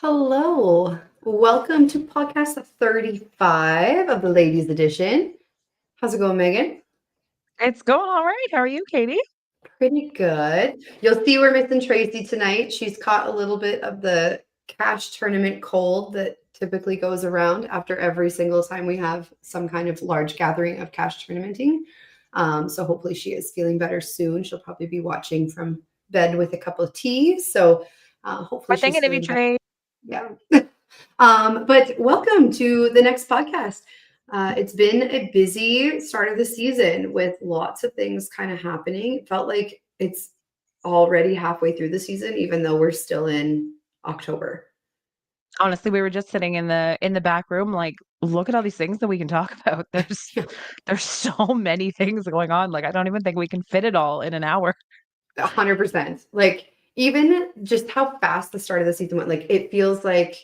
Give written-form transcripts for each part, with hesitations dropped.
Hello. Welcome to podcast 35 of the Ladies Edition. How's it going, Megan? It's going all right. How are you, Katie? Pretty good. You'll see we're missing Tracy tonight. She's caught a little bit of the cash tournament cold that typically goes around after every single time we have some kind of large gathering of cash tournamenting. So hopefully she is feeling better soon. She'll probably be watching from bed with a cup of tea. So hopefully We're she's thinking of you, feeling better. Trey. Yeah. But welcome to the next podcast. It's been a busy start of the season with lots of things kind of happening. It felt like it's already halfway through the season, even though we're still in October. Honestly, we were just sitting in the back room, like, look at all these things that we can talk about. There's so many things going on. Like, I don't even think we can fit it all in an hour. 100%. Like, even just how fast the start of the season went, like, it feels like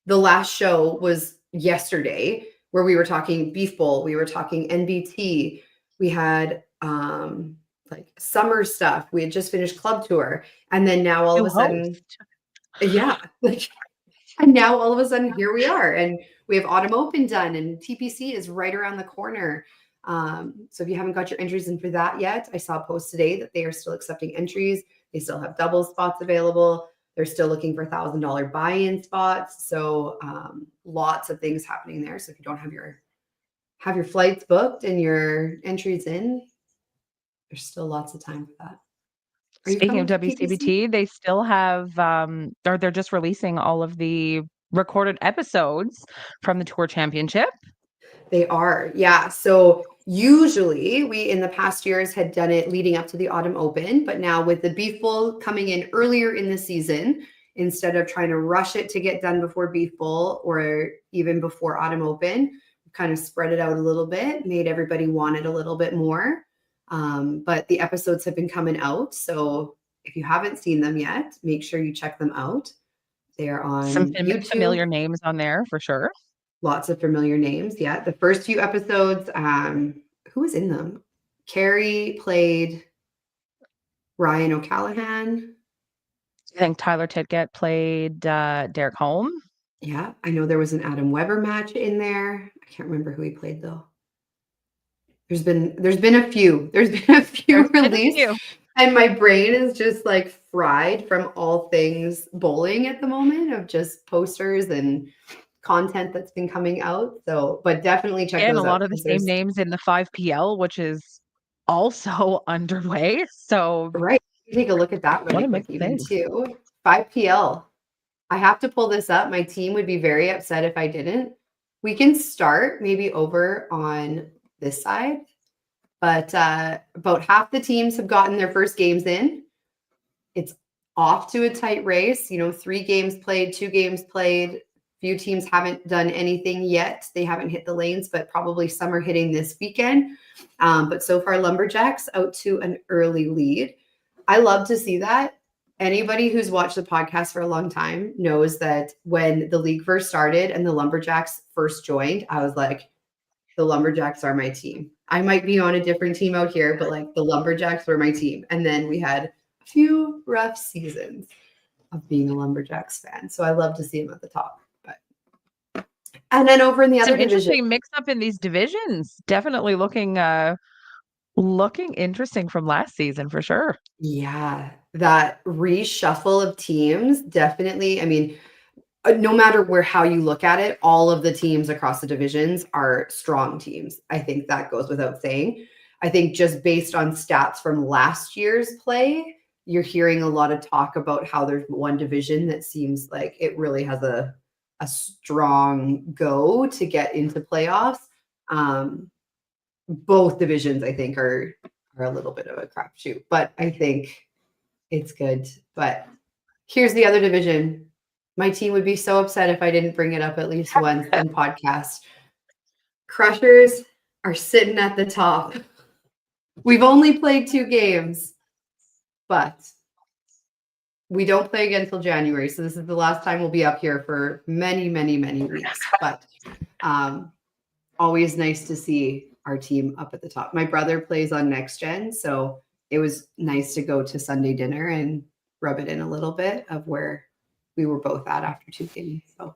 the last show was yesterday where we were talking Beef Bowl, we were talking NBT, we had like summer stuff, we had just finished club tour, and then now all of You a sudden, host. yeah, like, and now all of a sudden here we are, and we have Autumn Open done, and TPC is right around the corner. So if you haven't got your entries in for that yet, I saw a post today that they are still accepting entries. They still have double spots available. They're still looking for $1,000 buy-in spots. So lots of things happening there. So if you don't have your flights booked and your entries in, there's still lots of time for that. Are you Speaking coming of to TPC? WCBT, they still have or they're just releasing all of the recorded episodes from the tour championship. They are, yeah. So usually we in the past years had done it leading up to the Autumn Open, but now with the Beef Bowl coming in earlier in the season, instead of trying to rush it to get done before Beef Bowl or even before Autumn Open, we kind of spread it out a little bit, made everybody want it a little bit more. But the episodes have been coming out. So if you haven't seen them yet, make sure you check them out. They are Some on YouTube. familiar names on there for sure. Lots of familiar names. Yeah. The first few episodes, who was in them? Carrie played Ryan O'Callahan. I think Tyler Titgett played Derek Holm. Yeah. I know there was an Adam Weber match in there. I can't remember who he played though. There's been a few. There's been a few There's been a released. few. And my brain is just like fried from all things bowling at the moment of just posters and content that's been coming out. So, but definitely check And a those out lot of the because same there's names in the 5PL, which is also underway. So right. Take a look at that what really a quick, mix of even things. too. 5PL. I have to pull this up. My team would be very upset if I didn't. We can start maybe over on this side, but about half the teams have gotten their first games in. It's off to a tight race. 3 games played, 2 games played. Few teams haven't done anything yet. They haven't hit the lanes, but probably some are hitting this weekend. But so far, Lumberjacks out to an early lead. I love to see that. Anybody who's watched the podcast for a long time knows that when the league first started and the Lumberjacks first joined, I was like, the Lumberjacks are my team. I might be on a different team out here, but like the Lumberjacks were my team. And then we had a few rough seasons of being a Lumberjacks fan. So I love to see them at the top. And then over in the other Some division, interesting mix up in these divisions. Definitely looking interesting from last season for sure. yeah, that reshuffle of teams definitely. I mean, no matter how you look at it, all of the teams across the divisions are strong teams. I think that goes without saying. I think just based on stats from last year's play, you're hearing a lot of talk about how there's one division that seems like it really has a strong go to get into playoffs. Both divisions, I think, are a little bit of a crapshoot, but I think it's good. But here's the other division. My team would be so upset if I didn't bring it up at least once in podcast. Crushers are sitting at the top. We've only played 2 games, but we don't play again until January. So this is the last time we'll be up here for many, many, many weeks. But always nice to see our team up at the top. My brother plays on Next Gen, so it was nice to go to Sunday dinner and rub it in a little bit of where we were both at after 2 games. So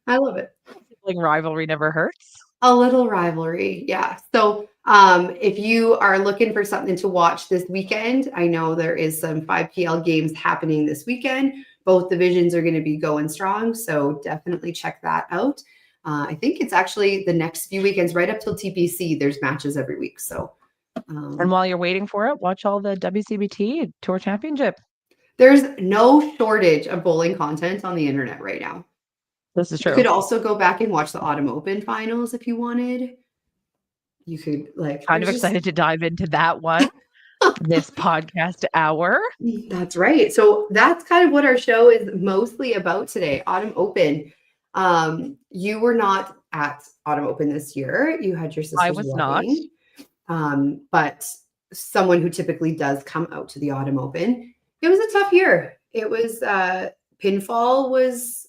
I love it. Sibling rivalry never hurts. A little rivalry, yeah. So if you are looking for something to watch this weekend, I know there is some 5PL games happening this weekend. Both divisions are going to be going strong, so definitely check that out. I think it's actually the next few weekends, right up till TPC, there's matches every week. So And while you're waiting for it, watch all the WCBT Tour Championship. there's no shortage of bowling content on the internet right now. This is You true. could also go back and watch the Autumn Open finals if you wanted. You could Kind of excited to dive into that one. This podcast hour. That's right. So that's kind of what our show is mostly about today. Autumn Open. You were not at Autumn Open this year. You had your sister's I was wedding. But someone who typically does come out to the Autumn Open, it was a tough year. It was pinfall was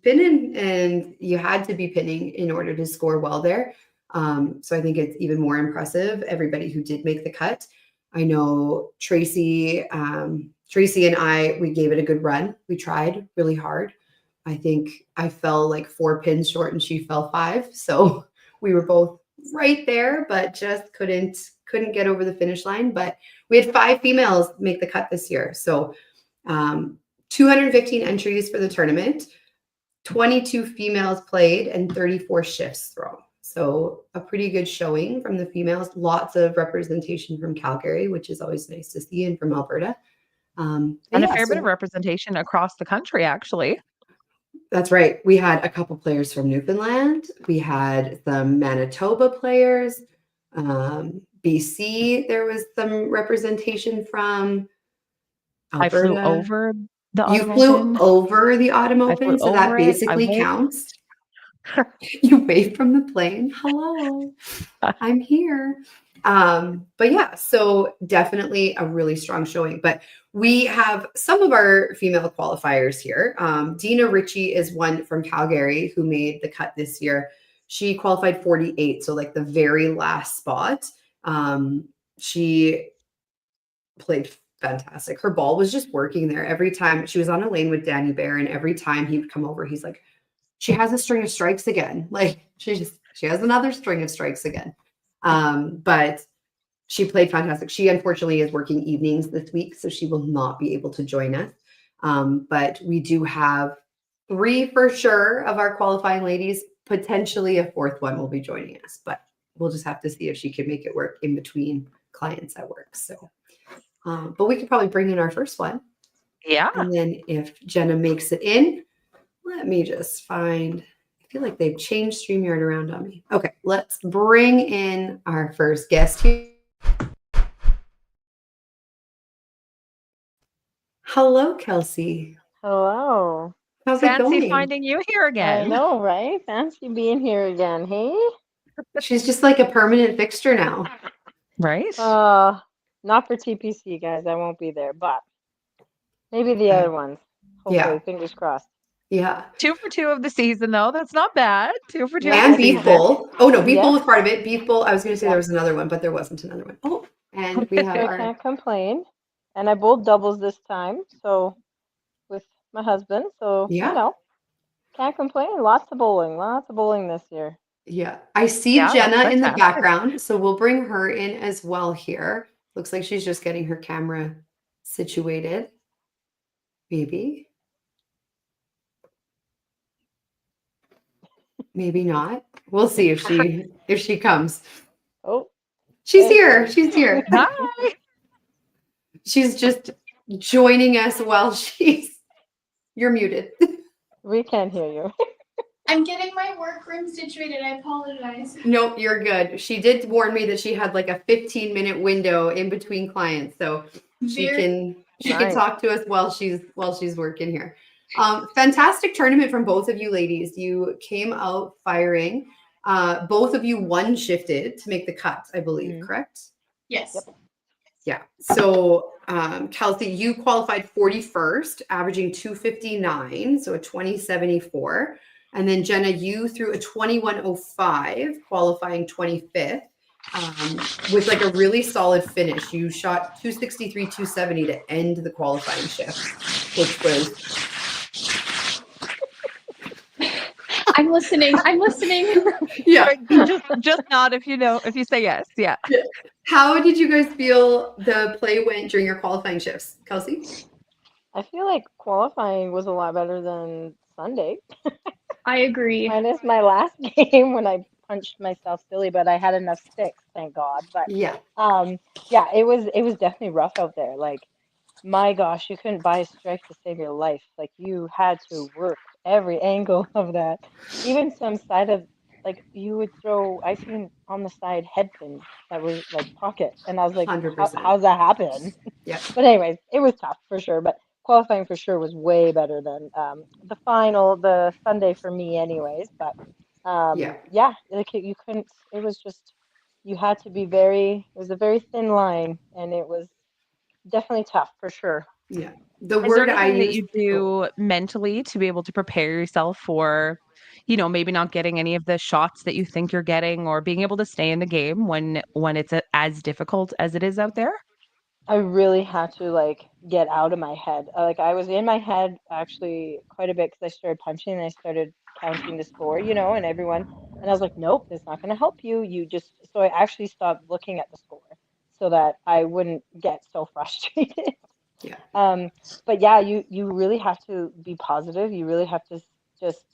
pinning, and you had to be pinning in order to score well there. So I think it's even more impressive, everybody who did make the cut. I know Tracy and I, we gave it a good run. We tried really hard. I think I fell like 4 pins short and she fell 5. So we were both right there, but just couldn't get over the finish line. But we had 5 females make the cut this year. So 215 entries for the tournament, 22 females played, and 34 shifts thrown. So a pretty good showing from the females. Lots of representation from Calgary, which is always nice to see, and from Alberta. And a fair bit of representation across the country, actually. That's right. We had a couple players from Newfoundland. We had some Manitoba players. BC, there was some representation from Alberta. I flew over the Autumn You flew Open. over the Autumn Open, so that basically counts. You waved from the plane. Hello, I'm here. But yeah, so definitely a really strong showing. But we have some of our female qualifiers here. Dina Ritchie is one from Calgary who made the cut this year. She qualified 48, so like the very last spot. She played fantastic. Her ball was just working there every time. She was on a lane with Danny Bear, and every time he would come over, he's like, she has a string of strikes again. Like she has another string of strikes again. But she played fantastic. She unfortunately is working evenings this week, so she will not be able to join us. But we do have 3 for sure of our qualifying ladies. Potentially a 4th one will be joining us, but we'll just have to see if she can make it work in between clients at work. So, but we could probably bring in our first one. Yeah. And then if Jenna makes it in, let me just find, I feel like they've changed StreamYard around on me. Okay, let's bring in our first guest here. Hello, Kelsey. Hello. How's it going? Fancy finding you here again. I know, right? Fancy being here again. Hey? She's just like a permanent fixture now. Right? Not for TPC, guys. I won't be there, but maybe the other ones. Hopefully, Yeah. Fingers crossed. Yeah. 2 for 2 of the season, though. That's not bad. 2 for 2 And of the Beef season. Bowl. Oh, no, Beef Yeah. Bowl was part of it. Beef Bowl, I was going to say Yeah. there was another one, but there wasn't another one. Oh, and we have I our... can't complain. And I bowled doubles this time, so with my husband. So, Yeah. you know, can't complain. Lots of bowling this year. Yeah, I see Yeah, Jenna that's in the fantastic. background, so we'll bring her in as well here. Looks like she's just getting her camera situated. Maybe. Maybe not. We'll see if she comes. Oh, She's here. She's here. Hi. She's just joining us while you're muted. we can't hear you. I'm getting my workroom situated. I apologize. Nope, you're good. She did warn me that she had like a 15-minute window in between clients, so she can Nice. talk to us while she's working here. Fantastic tournament from both of you ladies. You came out firing. Both of you one shifted to make the cut, I believe, correct? Yes. Yep. Yeah. So Kelsey, you qualified 41st, averaging 259, so a 2074. And then Jenna, you threw a 2105, qualifying 25th, with like a really solid finish. You shot 263, 270 to end the qualifying shift, which was I'm listening. I'm listening. yeah. Just nod if you say yes. Yeah. How did you guys feel the play went during your qualifying shifts, Kelsey? I feel like qualifying was a lot better than Sunday. I agree. Minus my last game when I punched myself silly, but I had enough sticks, thank God. But Yeah. yeah, it was definitely rough out there. Like, my gosh, you couldn't buy a strike to save your life. Like, you had to work every angle of that. Even some side of, like, you would throw, I seen on the side head pins that were like pocket, and I was like, 100%. how's that happen? Yeah. But anyways, it was tough for sure. But qualifying for sure was way better than the final, the Sunday for me, anyways. But Yeah. yeah, like you couldn't. It was just you had to be very. It was a very thin line, and it was definitely tough for sure. Yeah. The Is there word I anything that use you do mentally to be able to prepare yourself for, maybe not getting any of the shots that you think you're getting, or being able to stay in the game when it's as difficult as it is out there? I really had to like get out of my head. Like I was in my head actually quite a bit because I started punching and I started counting the score, and everyone, and I was like, nope, it's not going to help you. You just, so I actually stopped looking at the score so that I wouldn't get so frustrated. Yeah. But yeah, you really have to be positive. You really have to just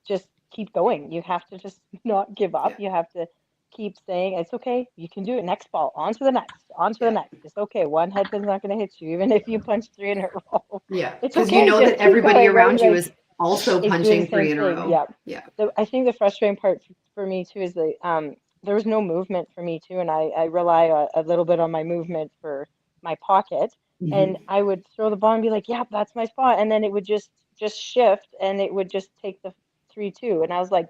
just keep going. You have to just not give up. Yeah. You have to keep saying it's okay. You can do it. Next ball, on to the next, on to Yeah. the next. It's okay. One headpin's not going to hit you, even if you punch three in a row. Yeah. It's Because you okay. know Just that keep everybody going, right? around you Like is also it's doing the punching same 3 in a thing. row. Yeah. Yeah. I think the frustrating part for me too is that there was no movement for me too, and I rely a little bit on my movement for my pocket. And Mhm. I would throw the ball and be like, "Yeah, that's my spot," and then it would just shift, and it would just take the 3-2, and I was like,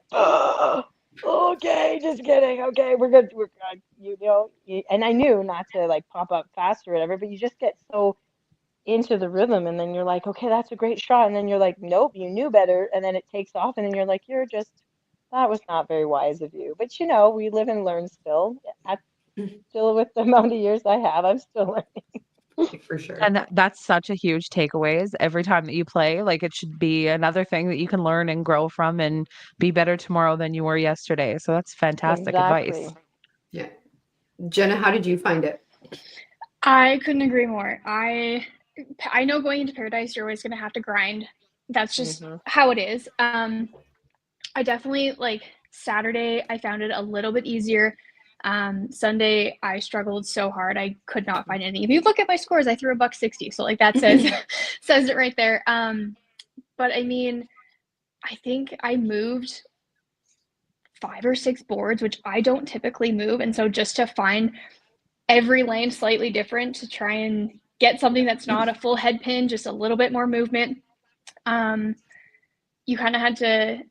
"Okay, just kidding. Okay, we're good. We're good." And I knew not to like pop up fast or whatever, but you just get so into the rhythm, and then you're like, "Okay, that's a great shot," and then you're like, "Nope, you knew better," and then it takes off, and then you're like, that was not very wise of you." But we live and learn still. Still with the amount of years I have, I'm still learning. For sure. And that's such a huge takeaway is every time that you play, like it should be another thing that you can learn and grow from and be better tomorrow than you were yesterday. So that's fantastic advice. Exactly. Yeah. Jenna, how did you find it? I couldn't agree more. I know going into Paradise, you're always going to have to grind. That's just hmm how it is. I definitely like Saturday, I found it a little bit easier. Sunday, I struggled so hard. I could not find anything. If you look at my scores, I threw a $160. So like that says says it right there. But I mean, I think I moved 5 or 6 boards, which I don't typically move. And so just to find every lane slightly different to try and get something that's not a full head pin, just a little bit more movement. You kind of had to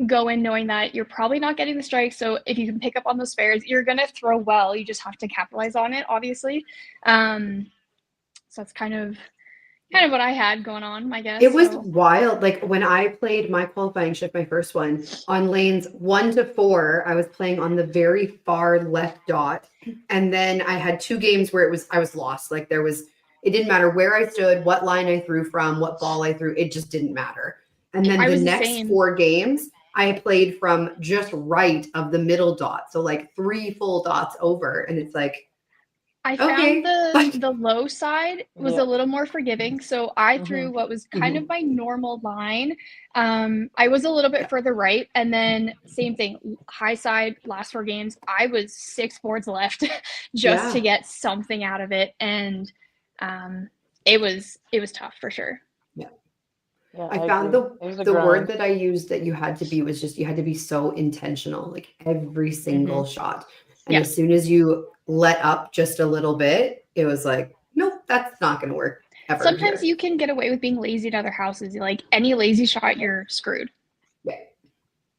go in knowing that you're probably not getting the strike. So if you can pick up on those spares, you're going to throw well. You just have to capitalize on it, obviously. So that's kind of what I had going on, I guess. It was So. wild. Like when I played my qualifying shift, my first one, on lanes 1 to 4, I was playing on the very far left dot. And then I had 2 games where I was lost. Like it didn't matter where I stood, what line I threw from, what ball I threw. It just didn't matter. And then I the was the next same. 4 games, I played from just right of the middle dot. So like 3 full dots over. And it's like, I okay. found the low side was Yeah. a little more forgiving. So I threw what was kind of my normal line. I was a little bit further right. And then same thing, high side, last 4 games, I was 6 boards left just to get something out of it. And it was tough for sure. Yeah, I found agree. the word that I used that you had to be was just you had to be so intentional, like every single shot. And Yeah. as soon as you let up just a little bit, it was like, nope, that's not going to work ever. Sometimes you can get away with being lazy at other houses. Like any lazy shot, you're screwed. Yeah.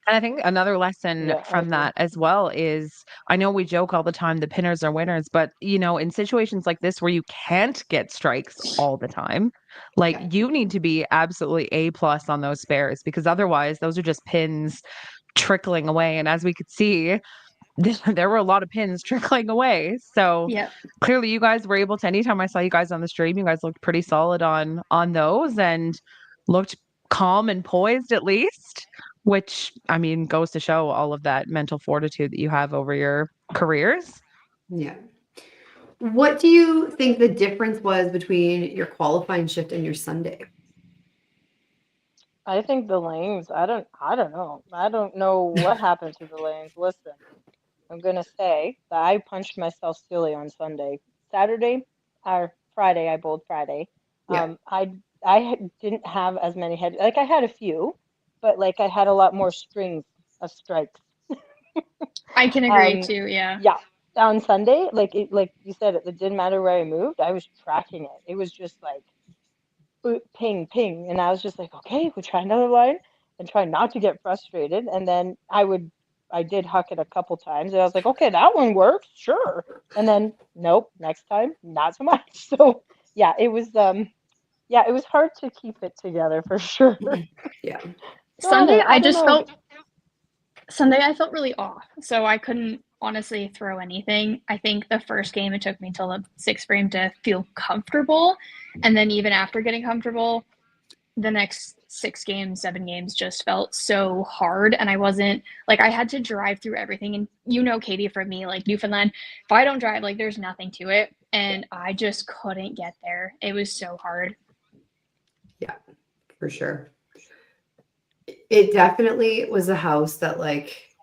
And I think another lesson from that as well is I know we joke all the time the pinners are winners, but in situations like this where you can't get strikes all the time, like you need to be absolutely A+ on those spares because otherwise those are just pins trickling away. And as we could see, there were a lot of pins trickling away. So Yeah. clearly you guys were able to, anytime I saw you guys on the stream, you guys looked pretty solid on those and looked calm and poised at least, which I mean goes to show all of that mental fortitude that you have over your careers. Yeah. What do you think the difference was between your qualifying shift and your Sunday? I think the lanes, I don't know. I don't know what happened to the lanes. Listen, I'm gonna say that I punched myself silly on Sunday. Saturday or Friday, I bowled Friday. Yeah. Didn't have as many head, like I had a few, but like I had a lot more strings of strikes. I can agree too. Yeah. Yeah. On Sunday, like you said, it didn't matter where I moved. I was tracking it. It was just like ping, ping. And I was just like, okay, we'll try another line and try not to get frustrated. And then I did huck it a couple times. And I was like, okay, that one works, sure. And then, nope, next time, not so much. So it was hard to keep it together for sure. Yeah. So Sunday, I don't know. Sunday I felt really off, so I couldn't honestly throw anything. I think the first game it took me till the sixth frame to feel comfortable, and then even after getting comfortable, the next 7 games just felt so hard, and I wasn't like I had to drive through everything. And Katie, for me, like Newfoundland, if I don't drive, like there's nothing to it, and I just couldn't get there. It was so hard. Yeah, for sure. It definitely was a house that like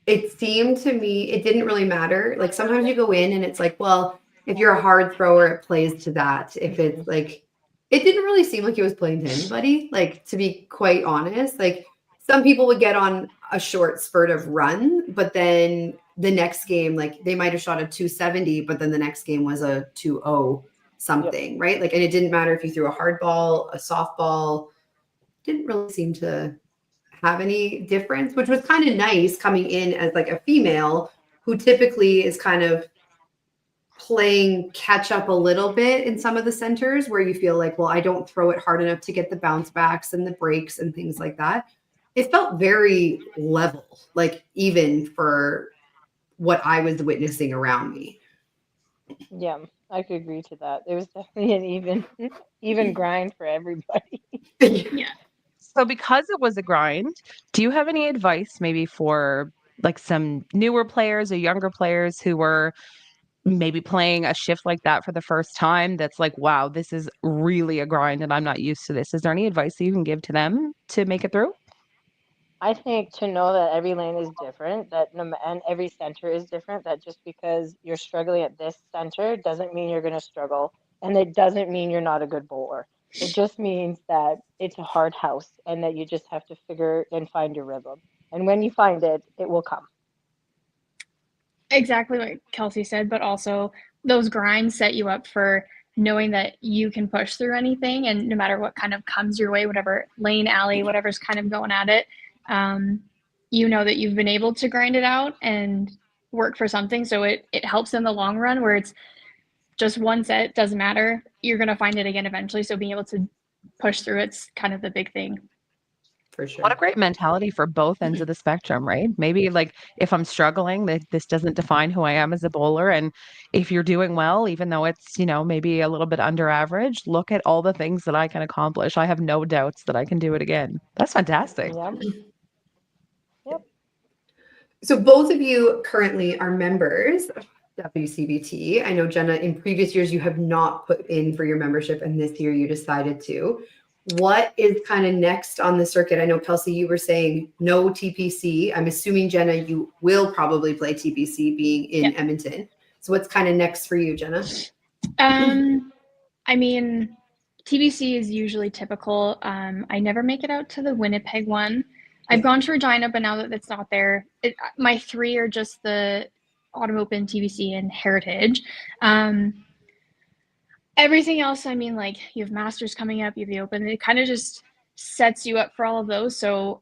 it seemed to me it didn't really matter. Like sometimes you go in and it's like, well, if you're a hard thrower, it plays to that. If it's like it didn't really seem like it was playing to anybody, like to be quite honest. Like some people would get on a short spurt of run, but then the next game, like they might have shot a 270, but then the next game was a 2-0 something, right? Like, and it didn't matter if you threw a hard ball, a softball, didn't really seem to have any difference, which was kind of nice coming in as like a female who typically is kind of playing catch up a little bit in some of the centers where you feel like, well, I don't throw it hard enough to get the bounce backs and the breaks and things like that. It felt very level, like even for what I was witnessing around me. Yeah, I could agree to that. It was definitely an even grind for everybody. Yeah. So because it was a grind, do you have any advice maybe for like some newer players or younger players who were maybe playing a shift like that for the first time that's like, wow, this is really a grind and I'm not used to this? Is there any advice that you can give to them to make it through? I think to know that every lane is different, and every center is different, that just because you're struggling at this center doesn't mean you're going to struggle. And it doesn't mean you're not a good bowler. It just means that it's a hard house and that you just have to figure and find your rhythm. And when you find it, it will come. Exactly what Kelsey said, but also those grinds set you up for knowing that you can push through anything, and no matter what kind of comes your way, whatever lane, alley, whatever's kind of going at it, you know that you've been able to grind it out and work for something. So it helps in the long run, where it's just one set, doesn't matter. You're going to find it again eventually. So being able to push through it's kind of the big thing. For sure. What a great mentality for both ends of the spectrum, right? Maybe like if I'm struggling, that this doesn't define who I am as a bowler. And if you're doing well, even though it's, maybe a little bit under average, look at all the things that I can accomplish. I have no doubts that I can do it again. That's fantastic. Yeah. Yep. So both of you currently are members of WCBT. I know, Jenna, in previous years you have not put in for your membership, and this year you decided to. What is kind of next on the circuit? I know, Kelsey, you were saying no TPC. I'm assuming, Jenna, you will probably play TPC being in Edmonton. So what's kind of next for you, Jenna? I mean, TBC is usually typical. I never make it out to the Winnipeg one. I've gone to Regina, but now that it's not there, my 3 are just the Autumn Open, TBC, and Heritage. Everything else, I mean, like you have Masters coming up, you have the Open. It kind of just sets you up for all of those. So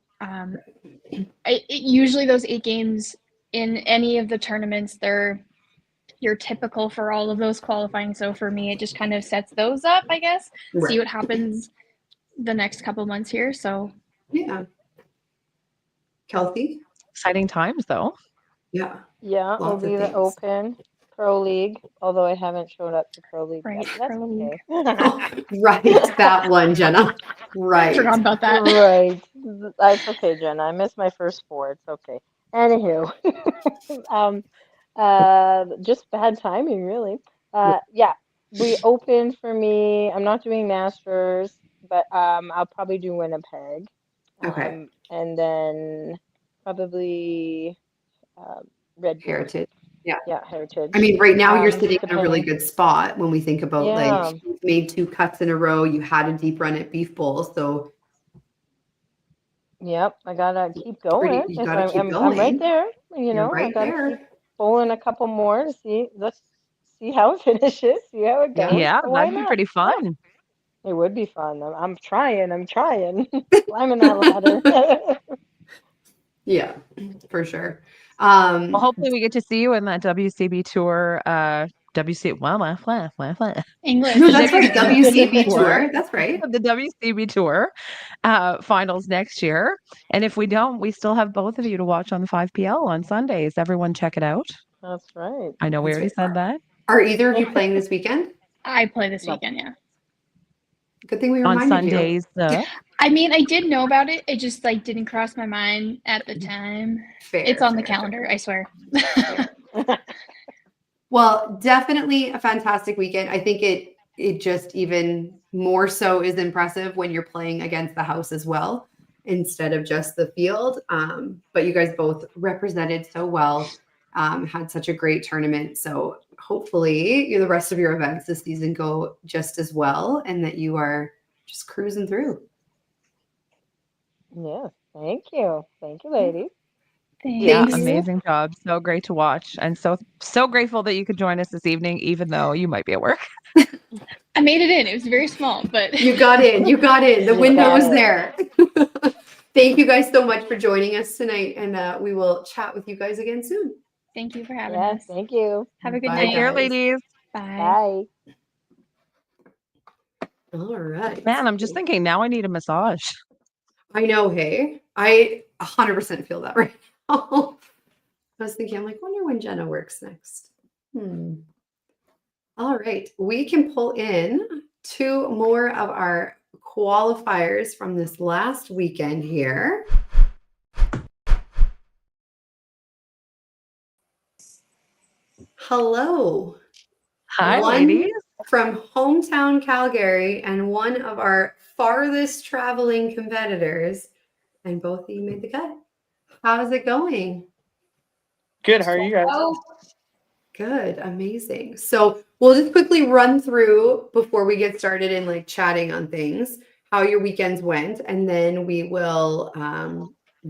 usually those 8 games in any of the tournaments, you're typical for all of those qualifying. So for me, it just kind of sets those up, I guess. Right. See what happens the next couple months here. So yeah. Kelsey? Exciting times, though. Yeah. Yeah, it'll Lots of be the things. Open, Pro League, although I haven't showed up to Pro League Right, yet. That's Pro League. okay. Right, that one, Jenna. Right. Forgot about that. Right. It's okay, Jenna. I missed my first four. It's okay. Anywho, um, just bad timing, really. Yeah, we opened for me. I'm not doing Masters, but I'll probably do Winnipeg. Okay. And then probably Red Deer. Heritage. Yeah. Yeah, Heritage. I mean, right now you're sitting in a really depending. good spot when we think about Yeah. like you've made 2 cuts in a row, you had a deep run at Beef Bowl, so Yep, I gotta keep going. you gotta keep I'm right going. there. You You're know, I right gotta there. keep bowling a couple more to see. Let's see how it finishes. See how it goes. Yeah, Why that'd be not? pretty Yeah, fun. it would be fun. I'm trying. Climbing that ladder. Yeah, for sure. Well, hopefully we get to see you in that WCB tour. English. No, that's right. WCB WCB tour. tour. That's right. The WCB tour finals next year. And if we don't, we still have both of you to watch on the 5PL on Sundays. Everyone check it out. That's right. I know we That's already right. said that. Are either of you playing this weekend? I play this No. weekend, yeah. Good thing we On reminded Sundays. I mean, I did know about it. It just like didn't cross my mind at the time. Fair. It's on the fair, calendar, I swear. Well, definitely a fantastic weekend. I think it just even more so is impressive when you're playing against the house as well instead of just the field. But you guys both represented so well, had such a great tournament. So hopefully the rest of your events this season go just as well and that you are just cruising through. Yes, thank you. Thank you, ladies. Yeah, Thanks. amazing job. So great to watch. And so grateful that you could join us this evening, even though you might be at work. I made it in. It was very small, but You got in. You got in. The You window got was it. there. Thank you guys so much for joining us tonight. And we will chat with you guys again soon. thank you for having Yes, us. thank you. Have a good Bye, night. Take care, guys. ladies. Bye. Bye. All right. Man, I'm just thinking now I need a massage. I know, hey. I 100% feel that right now. I was thinking, I'm like, wonder when Jenna works next. All right. We can pull in 2 more of our qualifiers from this last weekend here. Hello. Hi, One ladies. from hometown Calgary and one of our farthest traveling competitors. And both of you made the cut. How's it going? Good. How are you guys? Good. Amazing. So we'll just quickly run through before we get started in like chatting on things, how your weekends went, and then we will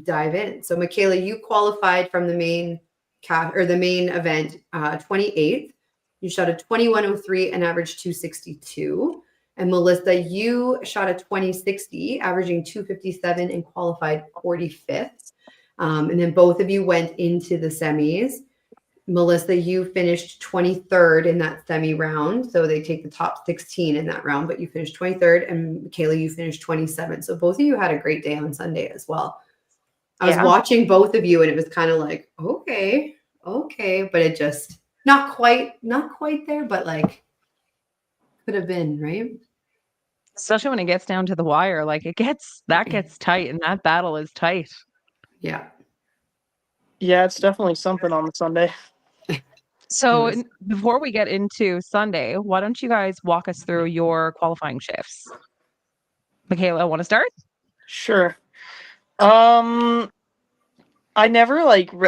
dive in. So Michaela, you qualified from the main event 28th. You shot a 21.03 and averaged 262. And Melissa, you shot a 2060, averaging 257 and qualified 45th. And then both of you went into the semis. Melissa, you finished 23rd in that semi round. So they take the top 16 in that round, but you finished 23rd. And Michaela, you finished 27th. So both of you had a great day on Sunday as well. I was watching both of you and it was kind of like, okay. But it just not quite there, but like could have been, right? Especially when it gets down to the wire, like that gets tight and that battle is tight. Yeah. Yeah, it's definitely something on the Sunday. So before we get into Sunday, why don't you guys walk us through your qualifying shifts? Michaela, want to start? Sure. I never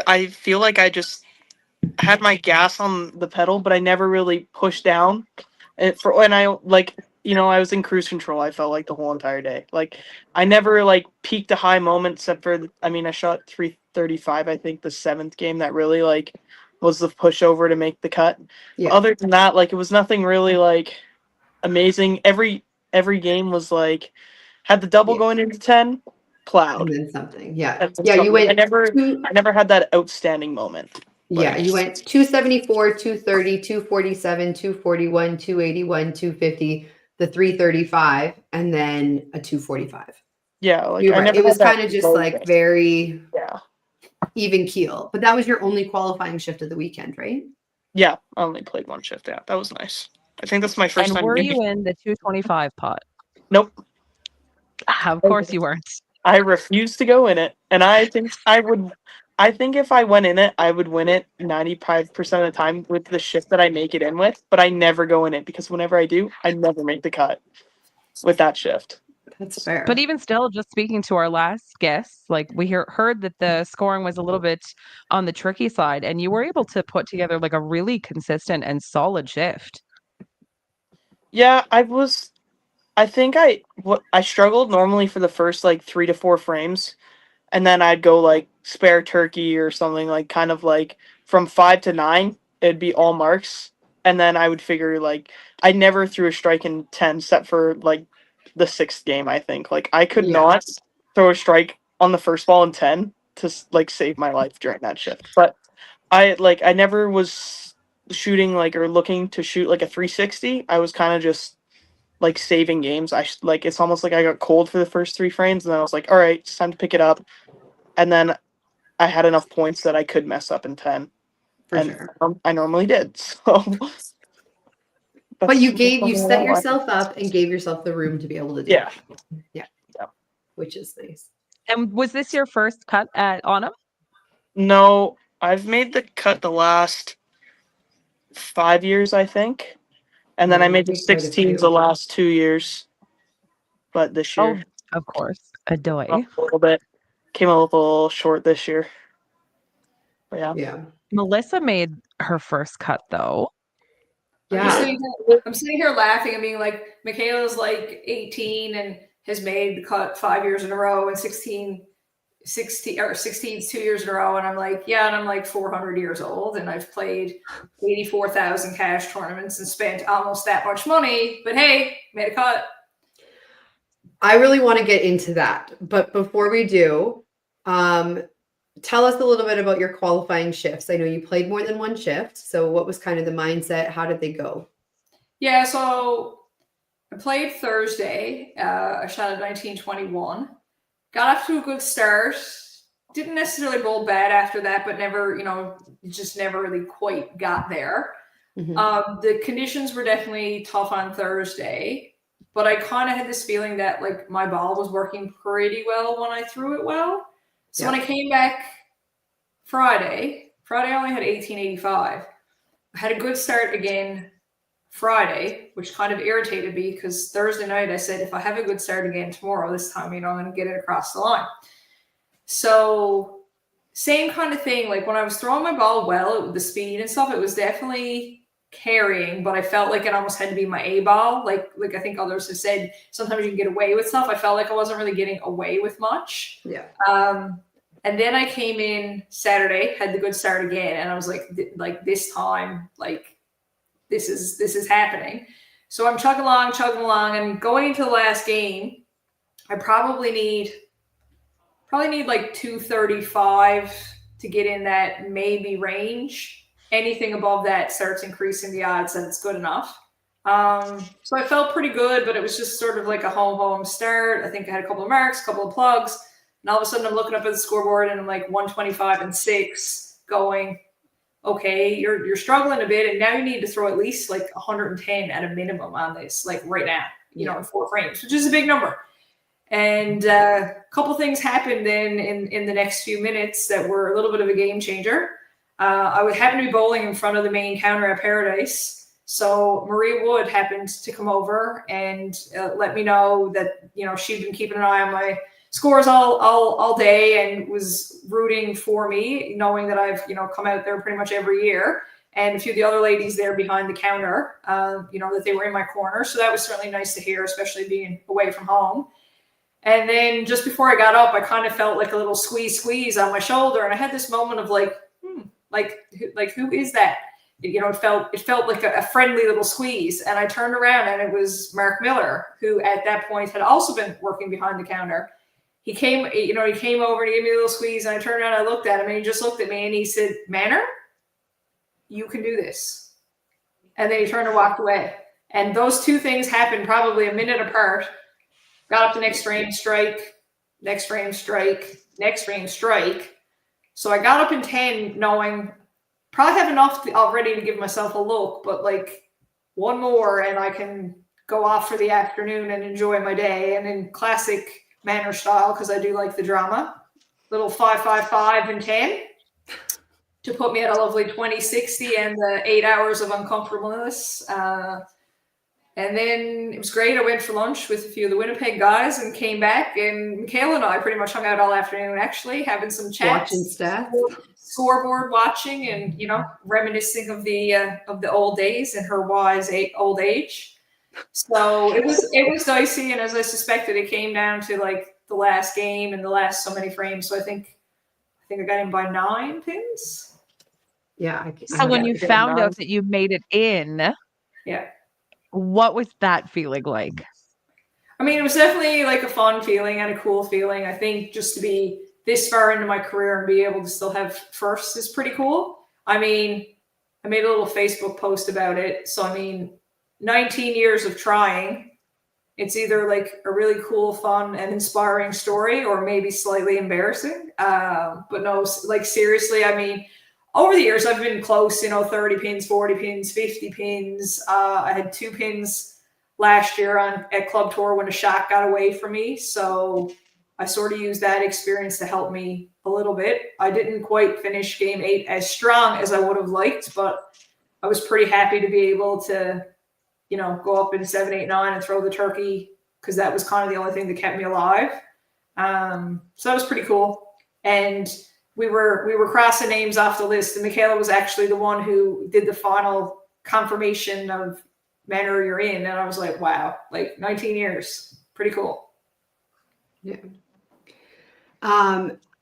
I feel like I just had my gas on the pedal, but I never really pushed down. And I was in cruise control. I felt like the whole entire day. Like I never like peaked a high moment except for I shot 335. I think the 7th game that really like was the pushover to make the cut. Yeah. But other than that, like it was nothing really like amazing. Every game was like had the double going into 10, plowed. And then something. Yeah. And then Yeah. You something. went. I never had that outstanding moment. Yeah, you went 274, 230, 247, 241, 281, 250, the 335, and then a 245. Yeah, like You're I right. never It was had that kind of just low like day. very Yeah. even keel. But that was your only qualifying shift of the weekend, right? Yeah, I only played one shift. Yeah, that was nice. I think that's my first And time. were you in the 225 pot? Nope. Of course you weren't. I refuse to go in it, and I think I would. I think if I went in it, I would win it 95% of the time with the shift that I make it in with. But I never go in it because whenever I do, I never make the cut with that shift. That's fair. But even still, just speaking to our last guest, like we heard that the scoring was a little bit on the tricky side, and you were able to put together like a really consistent and solid shift. Yeah, I think I struggled normally for the first like 3 to 4 frames, and then I'd go like spare turkey or something, like kind of like from 5 to 9, it'd be all marks, and then I would figure like I never threw a strike in 10 except for like the 6th game. I think like I could Yeah. not throw a strike on the first ball in 10 to like save my life during that shift. But I never was shooting like or looking to shoot like a 360. I was kind of just like saving games. Like it's almost like I got cold for the first 3 frames, and then I was like, all right, it's time to pick it up. And then I had enough points that I could mess up in 10, For and sure. I normally did. So, But you that's set yourself up and gave yourself the room to be able to do Yeah. it. Yeah. Which is nice. And was this your first cut at Onum? No, I've made the cut the last 5 years, I think, and then Yeah, I made the quite a 16s few. the last 2 years. But this year, Of course, Adoy. a little bit came a little short this year. But yeah. Yeah. Melissa made her first cut though. Yeah. I'm sitting here laughing and being like, Michaela's like 18 and has made the cut 5 years in a row, and 16 2 years in a row. And I'm like, yeah, and I'm like 400 years old, and I've played 84,000 cash tournaments and spent almost that much money. But hey, made a cut. I really want to get into that. But before we do, tell us a little bit about your qualifying shifts. I know you played more than one shift. So what was kind of the mindset? How did they go? Yeah, so I played Thursday. I shot at 1921. Got off to a good start. Didn't necessarily roll bad after that, but never, just never really quite got there. Mm-hmm. The conditions were definitely tough on Thursday, but I kind of had this feeling that like my ball was working pretty well when I threw it well. So when I came back Friday I only had 1885. I had a good start again Friday, which kind of irritated me because Thursday night I said, if I have a good start again tomorrow, this time, I'm going to get it across the line. So same kind of thing. Like when I was throwing my ball well with the speed and stuff, it was definitely carrying, but I felt like it almost had to be my A ball. Like I think others have said, sometimes you can get away with stuff. I felt like I wasn't really getting away with much. Yeah. And then I came in Saturday, had the good start again, and I was like this time, like this is happening. So I'm chugging along, and going into the last game, I probably need like 235 to get in that maybe range. Anything above that starts increasing the odds that it's good enough. So I felt pretty good, but it was just sort of like a home start. I think I had a couple of marks, a couple of plugs, and all of a sudden I'm looking up at the scoreboard and I'm like 125 and 6 going, okay, you're struggling a bit, and now you need to throw at least like 110 at a minimum on this, like right now, in 4 frames, which is a big number. And a couple things happened then in the next few minutes that were a little bit of a game changer. I would happen to be bowling in front of the main counter at Paradise. So Maria Wood happened to come over and let me know that, she'd been keeping an eye on my scores all day and was rooting for me, knowing that I've, come out there pretty much every year. And a few of the other ladies there behind the counter, that they were in my corner. So that was certainly nice to hear, especially being away from home. And then just before I got up, I kind of felt like a little squeeze on my shoulder. And I had this moment of like, who is that? It felt like a friendly little squeeze. And I turned around and it was Mark Miller, who at that point had also been working behind the counter. He came over and he gave me a little squeeze, and I turned around and I looked at him, and he just looked at me and he said, Manor, you can do this. And then he turned and walked away. And those two things happened probably a minute apart. Got up the next frame, strike, next frame, strike, next frame, strike. So I got up in 10 knowing probably have enough already to give myself a look, but like one more and I can go off for the afternoon and enjoy my day. And in classic Manor style, because I do like the drama, little 5-5-5 and 10 to put me at a lovely 20-60 and the 8 hours of uncomfortableness. And then it was great. I went for lunch with a few of the Winnipeg guys and came back, and Michaela and I pretty much hung out all afternoon, actually, having some chats. Watching stats. Scoreboard watching and, reminiscing of the old days and her wise old age. So it was dicey, and as I suspected, it came down to like the last game and the last so many frames. So I think I got in by 9 pins. Yeah. So when you found out that you made it in, yeah, what was that feeling like? I mean, it was definitely like a fun feeling and a cool feeling. I think just to be this far into my career and be able to still have firsts is pretty cool. I mean, I made a little Facebook post about it. So, I mean, 19 years of trying, it's either like a really cool, fun, and inspiring story or maybe slightly embarrassing. But no, like seriously, I mean, over the years, I've been close, 30 pins, 40 pins, 50 pins. I had 2 pins last year at Club Tour when a shot got away from me. So I sort of used that experience to help me a little bit. I didn't quite finish game 8 as strong as I would have liked, but I was pretty happy to be able to, go up in 7, 8, 9 and throw the turkey because that was kind of the only thing that kept me alive. So that was pretty cool. And we were crossing names off the list, and Michaela was actually the one who did the final confirmation of Manor you're in, and I was like, wow, like 19 years, pretty cool. Yeah.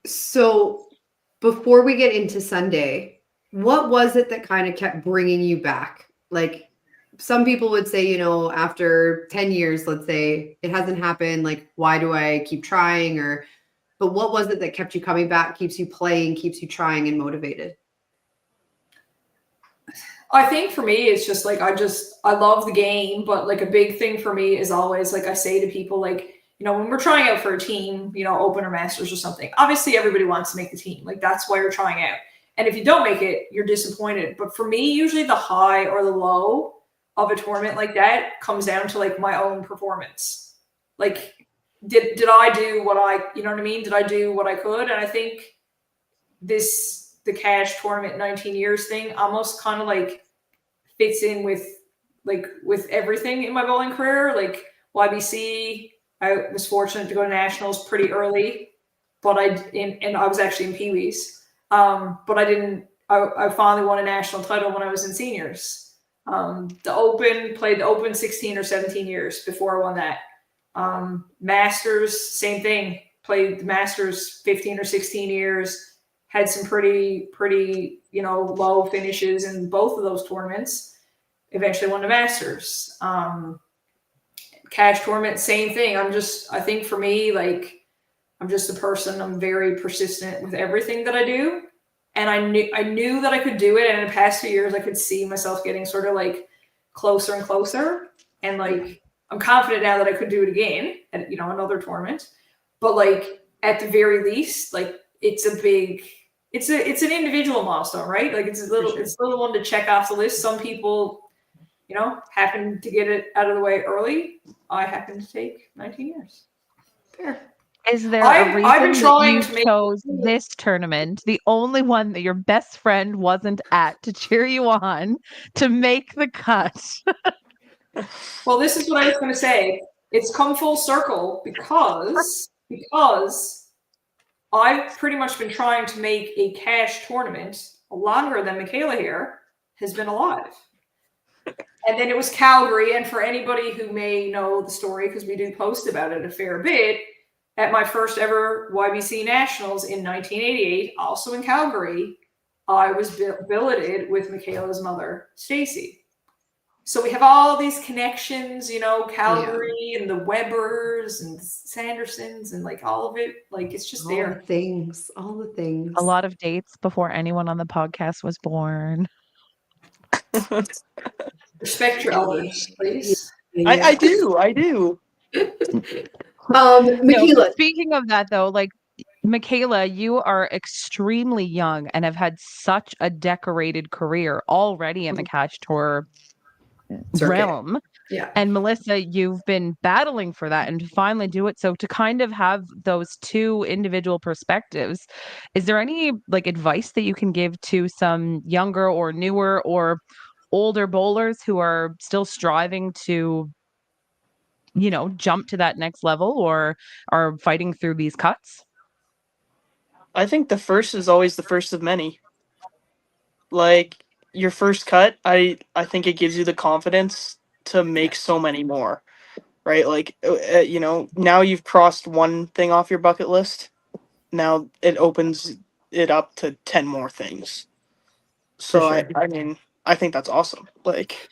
So before we get into Sunday, what was it that kind of kept bringing you back? Like some people would say, after 10 years, let's say it hasn't happened. Like, why do I keep trying? But what was it that kept you coming back, keeps you playing, keeps you trying and motivated? I think for me, it's just like, I love the game, but like a big thing for me is always, like I say to people, like, when we're trying out for a team, Open or Masters or something, obviously everybody wants to make the team. Like that's why you're trying out. And if you don't make it, you're disappointed. But for me, usually the high or the low of a tournament like that comes down to like my own performance. Like, did I do what Did I do what I could? And I think the cash tournament 19 years thing almost kind of like fits in with everything in my bowling career. Like YBC, I was fortunate to go to nationals pretty early, but I was actually in Pee-wees. But I finally won a national title when I was in seniors. Played the Open 16 or 17 years before I won that. Masters, same thing. Played the Masters 15 or 16 years. Had some pretty low finishes in both of those tournaments. Eventually won the Masters. Cash tournament, same thing. I think for me, like, I'm just a person. I'm very persistent with everything that I do. And I knew that I could do it. And in the past few years, I could see myself getting sort of like closer and closer. And like, I'm confident now that I could do it again at, another tournament. But like, at the very least, like, it's an individual milestone, right? Like it's a little one to check off the list. Some people, happen to get it out of the way early. I happen to take 19 years. Fair. Is there a reason that you chose this tournament, the only one that your best friend wasn't at, to cheer you on to make the cut? Well, this is what I was going to say. It's come full circle because I've pretty much been trying to make a cash tournament longer than Michaela here has been alive. And then it was Calgary. And for anybody who may know the story, because we do post about it a fair bit, at my first ever YBC Nationals in 1988, also in Calgary, I was billeted with Michaela's mother, Stacy. So we have all these connections, Calgary and the Webbers and Sandersons and like all of it. Like it's just there. All the things. A lot of dates before anyone on the podcast was born. Respect your elders, please. Yeah. I do. Michaela. Speaking of that, though, like Michaela, you are extremely young and have had such a decorated career already in the Cash Tour Circuit. realm. Yeah. And Melissa, you've been battling for that and to finally do it. So to kind of have those two individual perspectives, is there any like advice that you can give to some younger or newer or older bowlers who are still striving to, you know, jump to that next level or are fighting through these cuts? I think the first is always the first of many. Like your first cut, I think it gives you the confidence to make so many more, right? Like you know, now you've crossed one thing off your bucket list. Now it opens it up to 10 more things. So For sure. I mean, I think that's awesome. Like,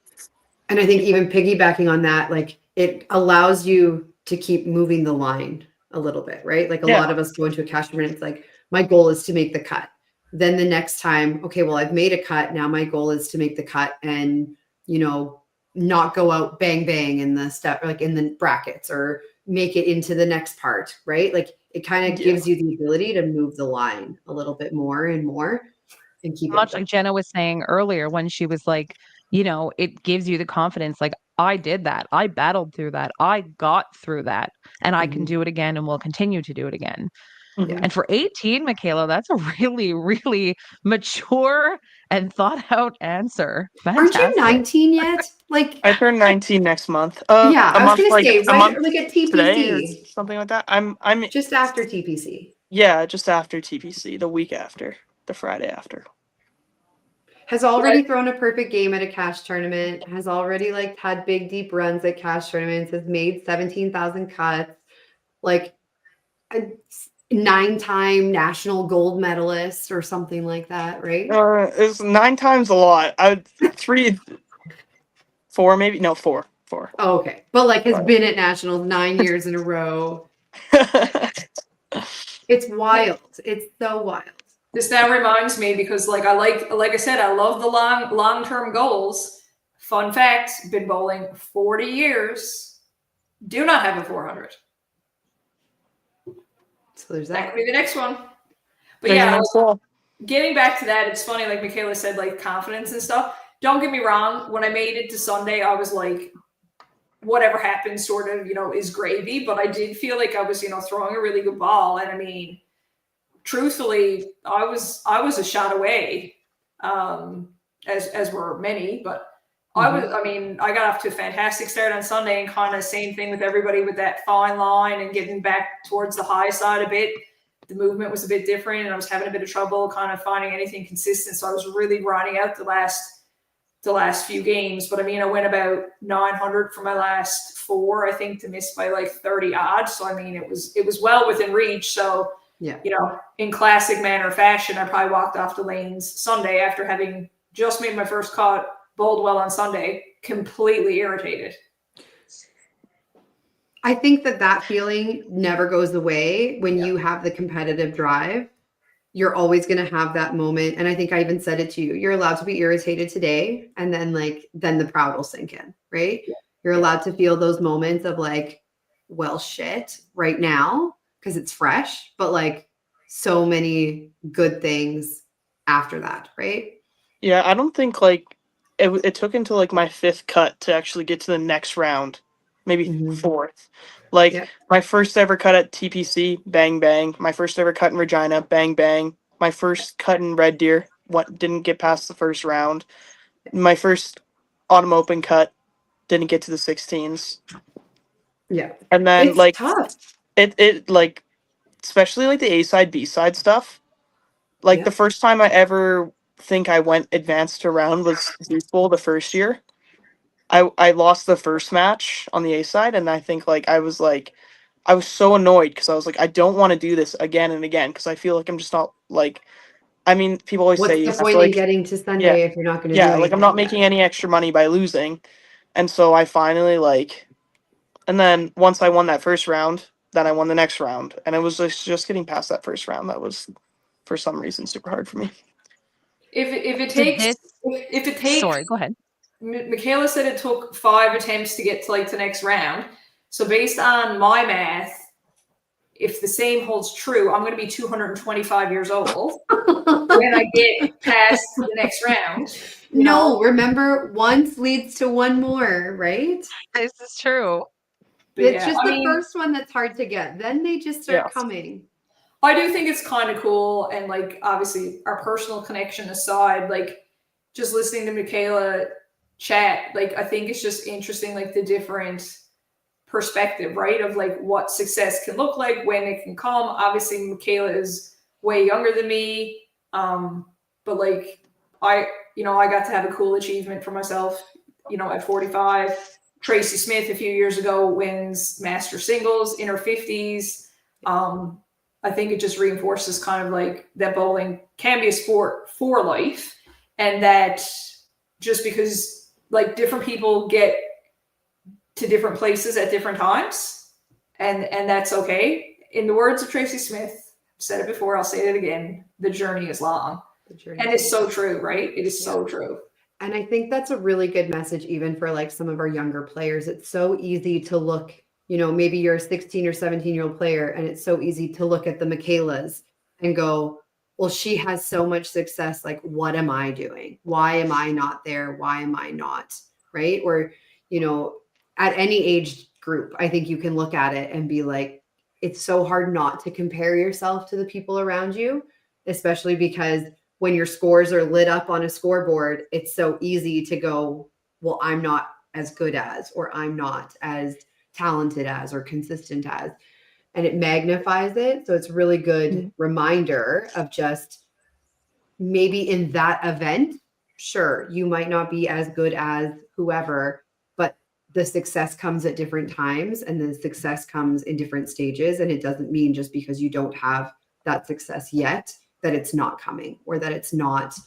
And I think even piggybacking on that, like it allows you to keep moving the line a little bit, right? Like a Yeah. lot of us go into a cash tournament, it's like, my goal is to make the cut. Then the next time, okay, well, I've made a cut. Now my goal is to make the cut and, you know, not go out bang, bang in the step, like in the brackets or make it into the next part, right? Like it kind of Yeah. gives you the ability to move the line a little bit more and more and keep Much it. like Jenna was saying earlier when she was like, you know, it gives you the confidence. Like, I did that. I battled through that. I got through that. And I can Mhm. do it again and will continue to do it again. Mhm. And for 18, Michaela, that's a really, really mature and thought out answer. Aren't you Fantastic. 19 yet? Like, I turn 19 next month. yeah, A I was month, gonna like say a right, month like at today or TPC, something like that. I'm just after TPC. yeah, just after TPC, the week after, the Friday after. Has already thrown a perfect game at a cash tournament, has already like had big deep runs at cash tournaments, has made 17,000 cuts, like a 9-time national gold medalist or something like that, right? It's 9 times a lot. I would 3, 4 maybe. No, 4. Oh, okay. But like has Right. been at nationals 9 years in a row. It's wild. It's so wild. This now reminds me because like I said, I love the long-term goals. Fun fact, been bowling 40 years, do not have a 400. So there's That that. could be the next one. But There's yeah, another goal. getting back to that, it's funny, like Michaela said, like confidence and stuff. Don't get me wrong, when I made it to Sunday, I was like, whatever happens sort of, you know, is gravy. But I did feel like I was, you know, throwing a really good ball. And I mean, truthfully, I was a shot away, as were many, but I mean, I got off to a fantastic start on Sunday and kind of same thing with everybody with that fine line and getting back towards the high side a bit. The movement was a bit different and I was having a bit of trouble kind of finding anything consistent. So I was really grinding out the last few games. But I mean, I went about 900 for my last 4, I think, to miss by like 30 odd. So I mean, it was well within reach. So Yeah. you know, in classic manner fashion, I probably walked off the lanes Sunday after having just made my first cut, bowled well on Sunday, completely irritated. I think that feeling never goes away when you have the competitive drive. You're always going to have that moment. And I think I even said it to you. You're allowed to be irritated today. And then then the proud will sink in, right? Yeah. You're allowed to feel those moments of like, well, shit right now, because it's fresh, but like so many good things after that, right? Yeah, I don't think like it took until like my 5th cut to actually get to the next round, maybe Mhm. 4th. Like Yeah. my first ever cut at TPC, bang bang. My first ever cut in Regina, bang bang. My first cut in Red Deer, didn't get past the first round. My first Autumn Open cut, didn't get to the 16s. Yeah. And then It's like tough. it like especially like the A side, B side stuff. Like Yeah. the first time I ever think I went advanced to round was Youth Bowl the first year. I lost the first match on the A side, and I think like I was so annoyed because I was like, I don't want to do this again and again because I feel like I'm just not like. I mean, people always What's say you the have to point in like getting to Sunday if you're not going to do yeah, anything? like I'm not making any extra money by losing, and so I finally like, and then once I won that first round, then I won the next round, and it was just getting past that first round that was for some reason super hard for me. If it Did takes this- if it takes Sorry, go ahead. Michaela said it took 5 attempts to get to like the next round. So based on my math, if the same holds true, I'm going to be 225 years old when I get past the next round. You know? Remember, once leads to one more, right? This is true. But It's yeah, just I the mean, first one that's hard to get. Then they just start Yeah. coming. I do think it's kind of cool, and like obviously our personal connection aside, like just listening to Michaela chat, like I think it's just interesting, like the different perspective, right, of like what success can look like, when it can come. Obviously, Michaela is way younger than me, but like I got to have a cool achievement for myself, at 45. Tracy Smith a few years ago wins master singles in her 50s. I think it just reinforces kind of like that bowling can be a sport for life, and that just because like different people get to different places at different times, and that's okay. In the words of Tracy Smith, I've said it before, I'll say it again, the journey is long. And it's so true, right? It is so true. And I think that's a really good message, even for like some of our younger players. It's so easy to look, maybe you're a 16 or 17-year-old player, and it's so easy to look at the Michaelas and go, well, she has so much success. Like, what am I doing? Why am I not there? Why am I not? Right? Or, at any age group, I think you can look at it and be like, it's so hard not to compare yourself to the people around you, especially because when your scores are lit up on a scoreboard, it's so easy to go, well, I'm not as good as, or I'm not as talented as, or consistent as, and it magnifies it. So it's a really good reminder of just maybe in that event, sure, you might not be as good as whoever, but the success comes at different times, and the success comes in different stages. And it doesn't mean just because you don't have that success yet that it's not coming, or that it's not,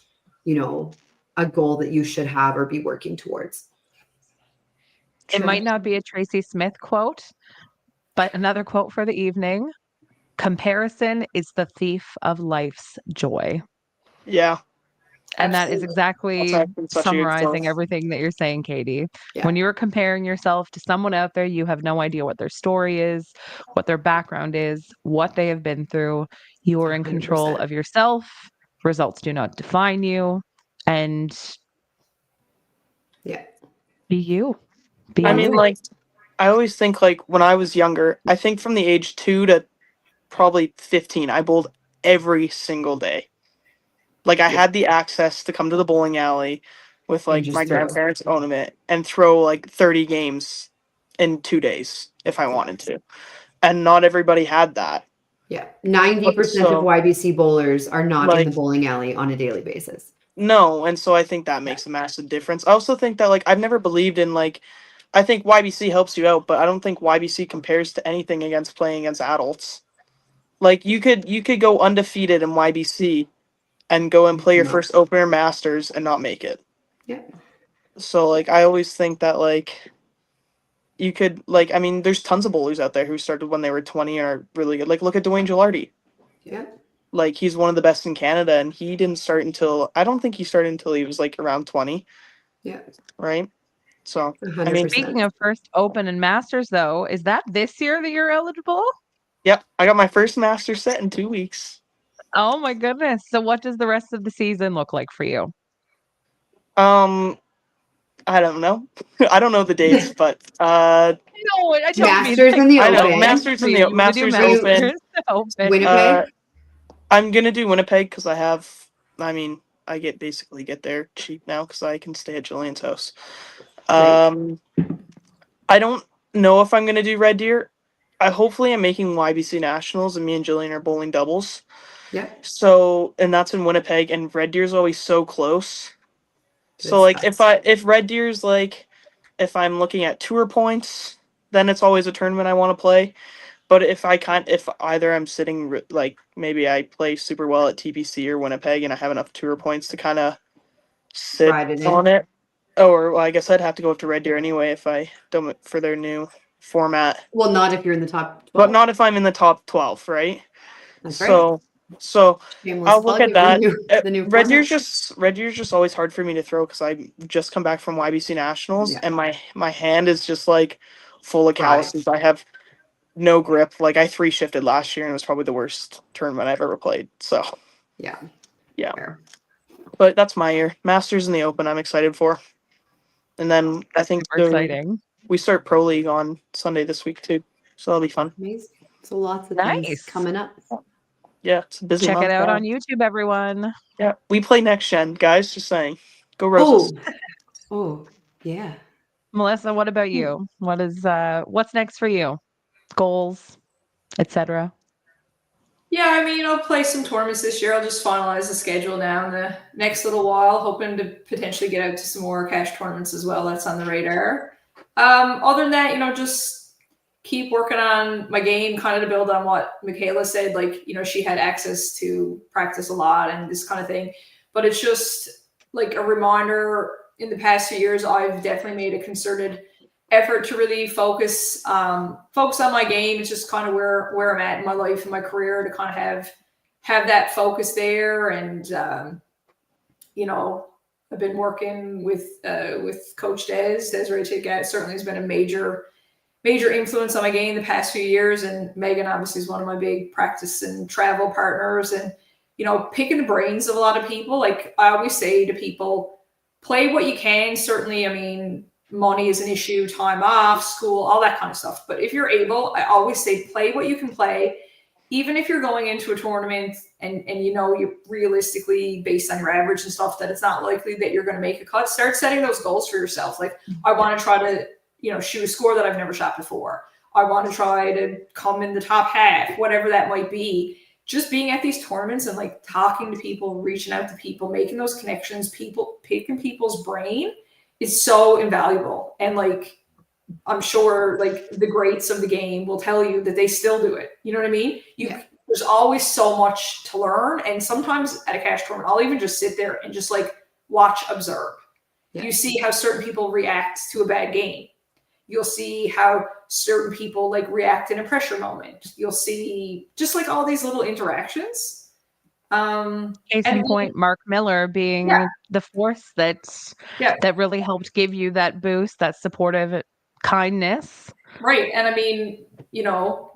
a goal that you should have or be working towards. It might not be a Tracy Smith quote, but another quote for the evening: comparison is the thief of life's joy. Yeah. And that is Absolutely. exactly That's actually such a good summarizing quote. everything that you're saying, Katie. Yeah. When you're comparing yourself to someone out there, you have no idea what their story is, what their background is, what they have been through. You are in control 100%. of yourself. Results do not define you. And Yeah. be you. Be I you. mean, like, I always think, like, when I was younger, I think from the age 2 to probably 15, I bowled every single day. Like, I had the access to come to the bowling alley with, like, just my throw. grandparents owning it and throw, like, 30 games in 2 days if I wanted to. And not everybody had that. Yeah. 90% So, of YBC bowlers are not in like- the bowling alley on a daily basis. No, and so I think that makes a massive difference. I also think that, like, I've never believed in, like, I think YBC helps you out, but I don't think YBC compares to anything against playing against adults. Like, you could go undefeated in YBC and go and play your first opener masters and not make it. Yeah. So, like, I always think that, like, you could, like, I mean, there's tons of bowlers out there who started when they were 20 and are really good. Like, look at Dwayne Gilardi. Yeah. Like, he's one of the best in Canada, and he didn't start until, I don't think he started until he was, like, around 20. Yeah. Right? So, 100%. I mean, Speaking of first open and masters, though, is that this year that you're eligible? yep, I got my first master set in 2 weeks. Oh my goodness. So what does the rest of the season look like for you? I don't know. I don't know the dates, but No, I don't Masters mean in the I know, Open. Masters in the You wanna do Masters Masters Open. Open. Winnipeg? I'm gonna do Winnipeg because I mean, I basically get there cheap now because I can stay at Jillian's house. I don't know if I'm gonna do Red Deer. Hopefully I'm making YBC Nationals and me and Jillian are bowling doubles. Yeah. So, and that's in Winnipeg, and Red Deer's always so close. So, like, Good if Red Deer's, like, if I'm looking at tour points, then it's always a tournament I want to play. But if either I'm sitting, like, maybe I play super well at TPC or Winnipeg and I have enough tour points to kind of sit Ride it in. on it. Or, well, I guess I'd have to go up to Red Deer anyway if I don't, for their new format. Well, not if you're in the top 12. But not if I'm in the top 12, right? That's right. So Shameless I'll look plug at that. the new Red format. Deer's just always hard for me to throw because I just come back from YBC Nationals Yeah. and my hand is just like full of Right. calluses. I have no grip. Like I 3-shifted last year and it was probably the worst tournament I've ever played. So, Yeah. Yeah. Fair. but that's my year. Masters and the Open I'm excited for. And then I think Super exciting. we start Pro League on Sunday this week too. So that'll be fun. Amazing. So lots of things Nice. coming up. Yeah, it's a busy Check month it out now. on YouTube, everyone. Yeah, we play next gen, guys. Just saying. Go Roses. Oh, yeah. Melissa, what about you? What's next for you? Goals, etc. Yeah, I mean, I'll play some tournaments this year. I'll just finalize the schedule now in the next little while, hoping to potentially get out to some more cash tournaments as well. That's on the radar. Other than that, just keep working on my game, kind of to build on what Michaela said. Like, she had access to practice a lot and this kind of thing. But it's just like a reminder, in the past few years, I've definitely made a concerted effort to really focus on my game. It's just kind of where I'm at in my life and my career, to kind of have that focus there. And I've been working with Coach Desiree Tidgat. Certainly has been a major influence on my game the past few years. And Megan obviously is one of my big practice and travel partners. And picking the brains of a lot of people. Like I always say to people, play what you can. Certainly, I mean, money is an issue, time off, school, all that kind of stuff. But if you're able, I always say play what you can play. Even if you're going into a tournament and you realistically, based on your average and stuff, that it's not likely that you're going to make a cut, start setting those goals for yourself. Like, I want to try to, shoot a score that I've never shot before. I want to try to come in the top half, whatever that might be. Just being at these tournaments and like talking to people, reaching out to people, making those connections, picking people's brain, is so invaluable. And like, I'm sure like the greats of the game will tell you that they still do it. You know what I mean? There's always so much to learn. And sometimes at a cash tournament, I'll even just sit there and just like watch, observe. Yeah. You see how certain people react to a bad game. You'll see how certain people like react in a pressure moment. You'll see just like all these little interactions. Case in point, Mark Miller being the force that really helped give you that boost, that supportive kindness. Right. And I mean,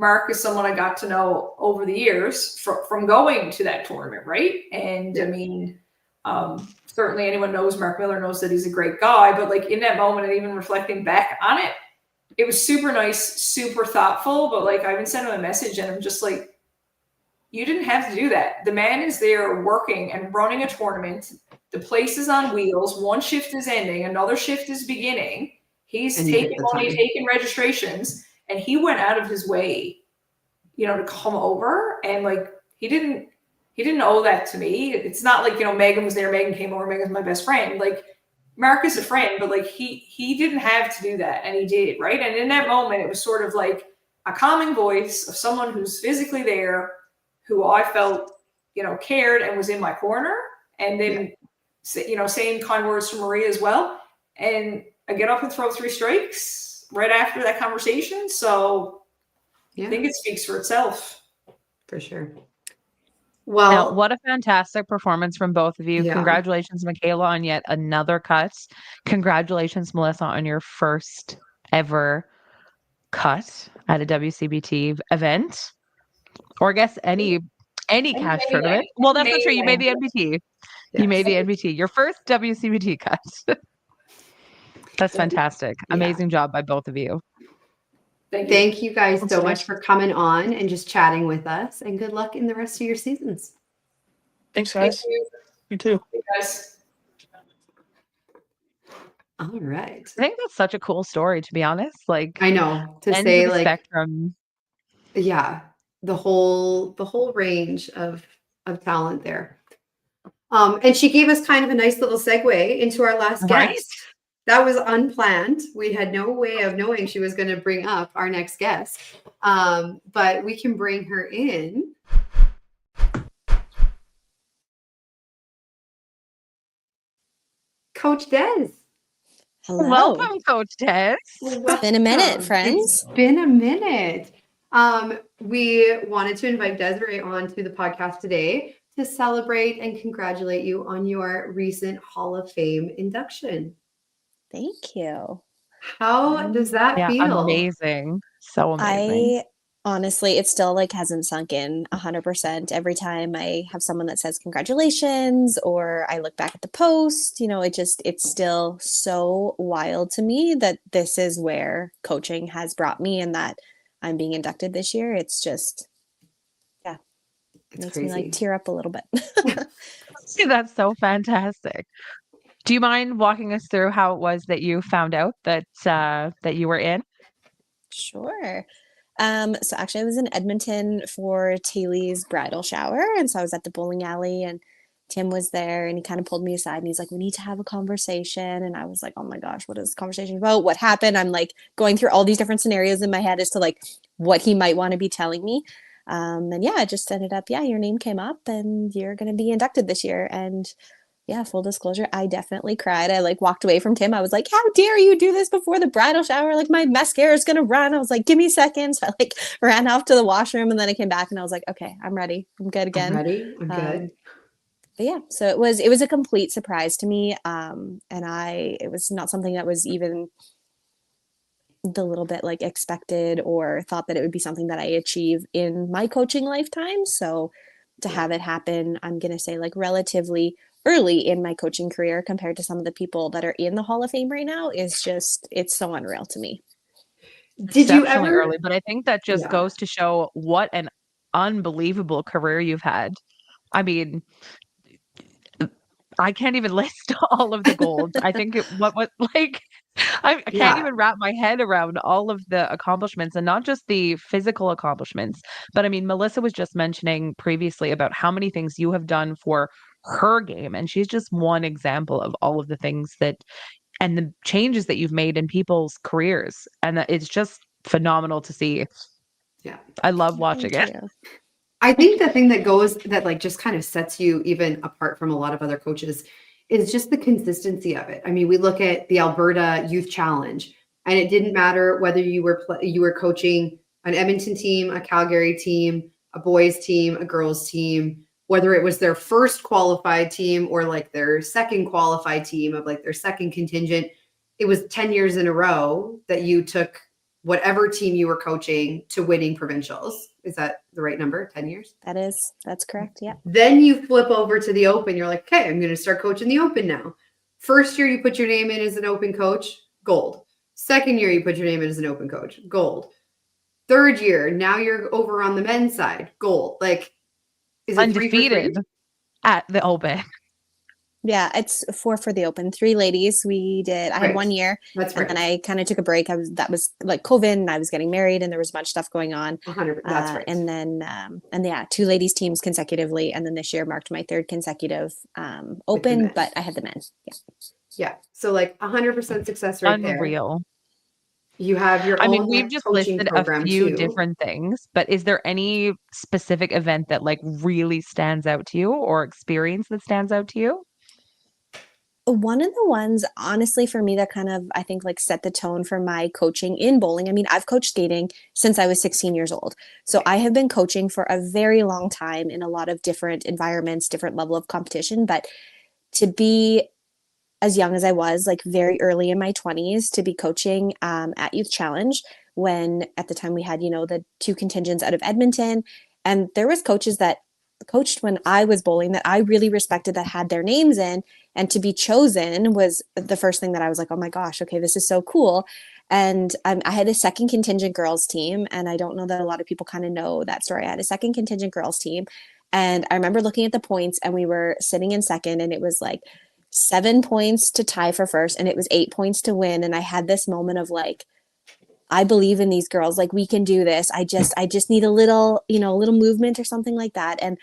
Mark is someone I got to know over the years from going to that tournament, right? And I mean, certainly anyone knows Mark Miller knows that he's a great guy, but like in that moment and even reflecting back on it, it was super nice, super thoughtful, but like I even sent him a message and I'm just like, you didn't have to do that. The man is there working and running a tournament. The place is on wheels. One shift is ending. Another shift is beginning. He's taking money, taking registrations, and he went out of his way, to come over. And like, he didn't owe that to me. It's not like, Megan was there. Megan came over. Megan's my best friend. Like, Mark is a friend, but like he didn't have to do that, and he did, right? And in that moment, it was sort of like a calming voice of someone who's physically there, who I felt, cared and was in my corner. And then, saying kind words from Maria as well. And I get up and throw 3 strikes right after that conversation. So I think it speaks for itself. For sure. Well, now, what a fantastic performance from both of you. Yeah. Congratulations, Michaela, on yet another cut. Congratulations, Melissa, on your first ever cut at a WCBT event. Or I guess any cash tournament. Well, that's not true. You made the NBT. Yes. You made the NBT. Your first WCBT cut. That's fantastic. Yeah. Amazing job by both of you. Thank you guys so much for coming on and just chatting with us. And good luck in the rest of your seasons. Thanks, guys. Thank you. You too. Thank you guys. All right. I think that's such a cool story, to be honest. Like, I know, to say like spectrum. Yeah. The whole range of talent there. And she gave us kind of a nice little segue into our last guest. That was unplanned. We had no way of knowing she was going to bring up our next guest. But we can bring her in. Coach Des. Hello. Welcome, Coach Des. It's been a minute, friends. It's been a minute. We wanted to invite Desiree on to the podcast today to celebrate and congratulate you on your recent Hall of Fame induction. Thank you. How does that feel? Amazing. So amazing. Honestly, it still like hasn't sunk in 100%. Every time I have someone that says congratulations or I look back at the post, it's still so wild to me that this is where coaching has brought me and that I'm being inducted this year. It's just, yeah, It's makes me like crazy. tear up a little bit. That's so fantastic. Do you mind walking us through how it was that you found out that you were in? Sure. So actually I was in Edmonton for Taylor's bridal shower. And so I was at the bowling alley and Tim was there and he kind of pulled me aside and he's like, we need to have a conversation. And I was like, oh my gosh, what is this conversation about? What happened? I'm like going through all these different scenarios in my head as to like what he might want to be telling me. And yeah, it just ended up, yeah, your name came up and you're going to be inducted this year. And yeah, full disclosure, I definitely cried. I like walked away from Tim. I was like, how dare you do this before the bridal shower? Like my mascara is gonna run. I was like, give me a second. So I like ran off to the washroom and then I came back and I was like, okay, I'm ready. I'm good I'm again. ready. I'm good. But yeah, so it was a complete surprise to me. And it was not something that was even the little bit like expected or thought that it would be something that I achieve in my coaching lifetime. So to have it happen, I'm gonna say like relatively early in my coaching career compared to some of the people that are in the Hall of Fame right now is just it's so unreal to me. Did you Exceptionally ever? early, but I think that just Yeah. goes to show what an unbelievable career you've had. I mean, I can't even list all of the golds. I think what like I can't Yeah. even wrap my head around all of the accomplishments and not just the physical accomplishments. But I mean, Melissa was just mentioning previously about how many things you have done for her game. And she's just one example of all of the things that and the changes that you've made in people's careers. And that it's just phenomenal to see. Yeah. I love watching Thank it. you. I think the thing that like just kind of sets you even apart from a lot of other coaches is just the consistency of it. I mean, we look at the Alberta Youth Challenge, and it didn't matter whether you were coaching an Edmonton team, a Calgary team, a boys team, a girls team, whether it was their first qualified team or like their second qualified team of like their second contingent. It was 10 years in a row that you took whatever team you were coaching to winning provincials. Is that the right number? 10 years? That's correct. Yeah. Then you flip over to the open. You're like, okay, I'm going to start coaching the open now. First year, you put your name in as an open coach, gold. Second year, you put your name in as an open coach, gold. Third year, now you're over on the men's side, gold. Like, is it 3 for 3? Undefeated at the Open. Yeah, it's 4 for the open. 3 ladies. I had Right. 1 year That's and right. then I kind of took a break. That was like COVID and I was getting married and there was much stuff going on. 100. That's right. And then, and yeah, 2 ladies teams consecutively. And then this year marked my 3rd consecutive open, men. but I had the men. Yeah. Yeah. So like 100% success right there. Unreal. You have your I own mean, we've like, just coaching listed a program few too. different things, but is there any specific event that like really stands out to you or experience that stands out to you? One of the ones, honestly, for me that kind of, I think, like set the tone for my coaching in bowling. I mean, I've coached skating since I was 16 years old. So I have been coaching for a very long time in a lot of different environments, different level of competition. But to be as young as I was, like very early in my 20s, to be coaching at Youth Challenge when at the time we had, the 2 contingents out of Edmonton. And there was coaches that coached when I was bowling that I really respected that had their names in. And to be chosen was the first thing that I was like, oh my gosh, okay, this is so cool. And I had a second contingent girls team. And I don't know that a lot of people kind of know that story. I had a second contingent girls team. And I remember looking at the points and we were sitting in second and it was like 7 points to tie for first and it was 8 points to win. And I had this moment of like, I believe in these girls. Like we can do this. I just need a little movement or something like that. And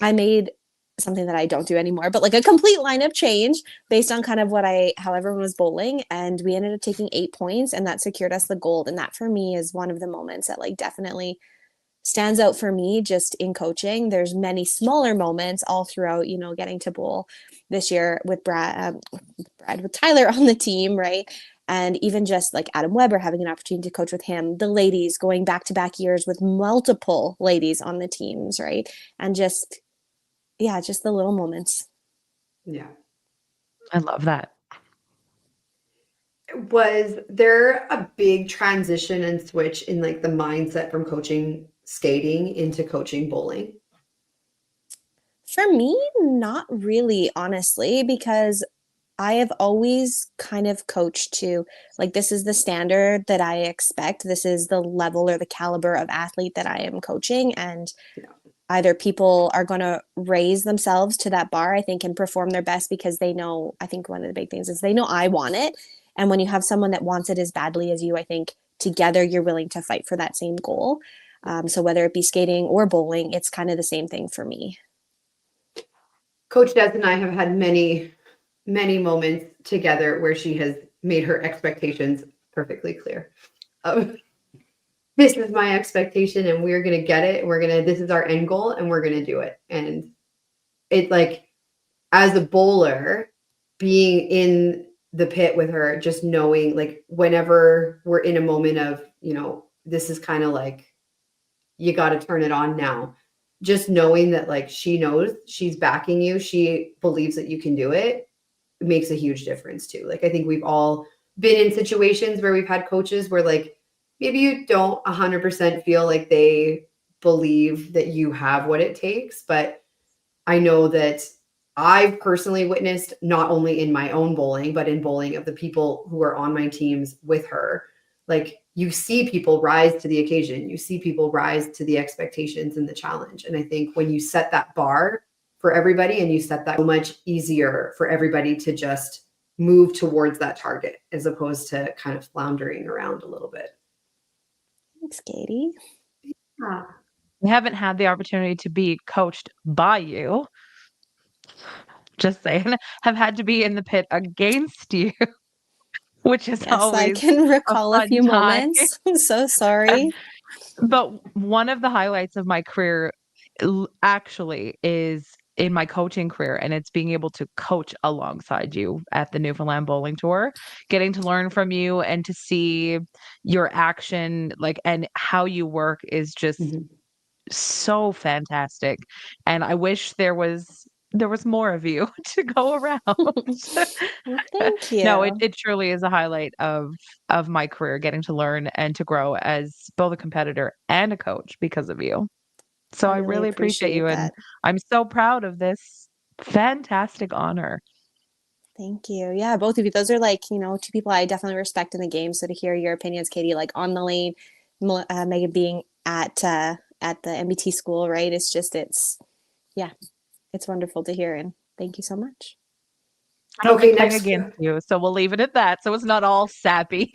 I made something that I don't do anymore, but like a complete lineup change based on kind of how everyone was bowling. And we ended up taking 8 points and that secured us the gold. And that for me is one of the moments that like definitely stands out for me just in coaching. There's many smaller moments all throughout, getting to bowl this year with with Tyler on the team, right? And even just like Adam Weber, having an opportunity to coach with him, the ladies going back-to-back years with multiple ladies on the teams, right? And just the little moments. Yeah. I love that. Was there a big transition and switch in like the mindset from coaching skating into coaching bowling? For me, not really, honestly, because I have always kind of coached to like, this is the standard that I expect. This is the level or the caliber of athlete that I am coaching. And Yeah. either people are going to raise themselves to that bar, I think, and perform their best because they know, I think one of the big things is they know I want it. And when you have someone that wants it as badly as you, I think together you're willing to fight for that same goal. So whether it be skating or bowling, it's kind of the same thing for me. Coach Des and I have had many, many moments together where she has made her expectations perfectly clear. This is my expectation and we're going to get it. This is our end goal and we're going to do it. And it like, as a bowler, being in the pit with her, just knowing like whenever we're in a moment of, this is kind of like, you got to turn it on now. Just knowing that like she knows she's backing you, she believes that you can do it, it makes a huge difference too. Like I think we've all been in situations where we've had coaches where like maybe you don't 100% feel like they believe that you have what it takes, but I know that I've personally witnessed not only in my own bowling, but in bowling of the people who are on my teams with her. Like you see people rise to the occasion, you see people rise to the expectations and the challenge. And I think when you set that bar for everybody and you set that so much easier for everybody to just move towards that target as opposed to kind of floundering around a little bit. Thanks, Katie. Ah. We haven't had the opportunity to be coached by you. Just saying, have had to be in the pit against you, which is Yes, I always can recall a fun few time. moments. I'm so sorry. But one of the highlights of my career actually is in my coaching career, and it's being able to coach alongside you at the Newfoundland Bowling Tour, getting to learn from you and to see your action, like, and how you work is just so fantastic. And I wish there was more of you to go around. Well, thank you. No, it truly is a highlight of my career, getting to learn and to grow as both a competitor and a coach because of you. So I really appreciate you, and that. I'm so proud of this fantastic honor. Thank you. Yeah, both of you. Those are like, two people I definitely respect in the game. So to hear your opinions, Katie, like on the lane, Megan being at the MBT school, right? It's wonderful to hear. And thank you so much. I don't Okay, like playing next. against you, so we'll leave it at that. So it's not all sappy.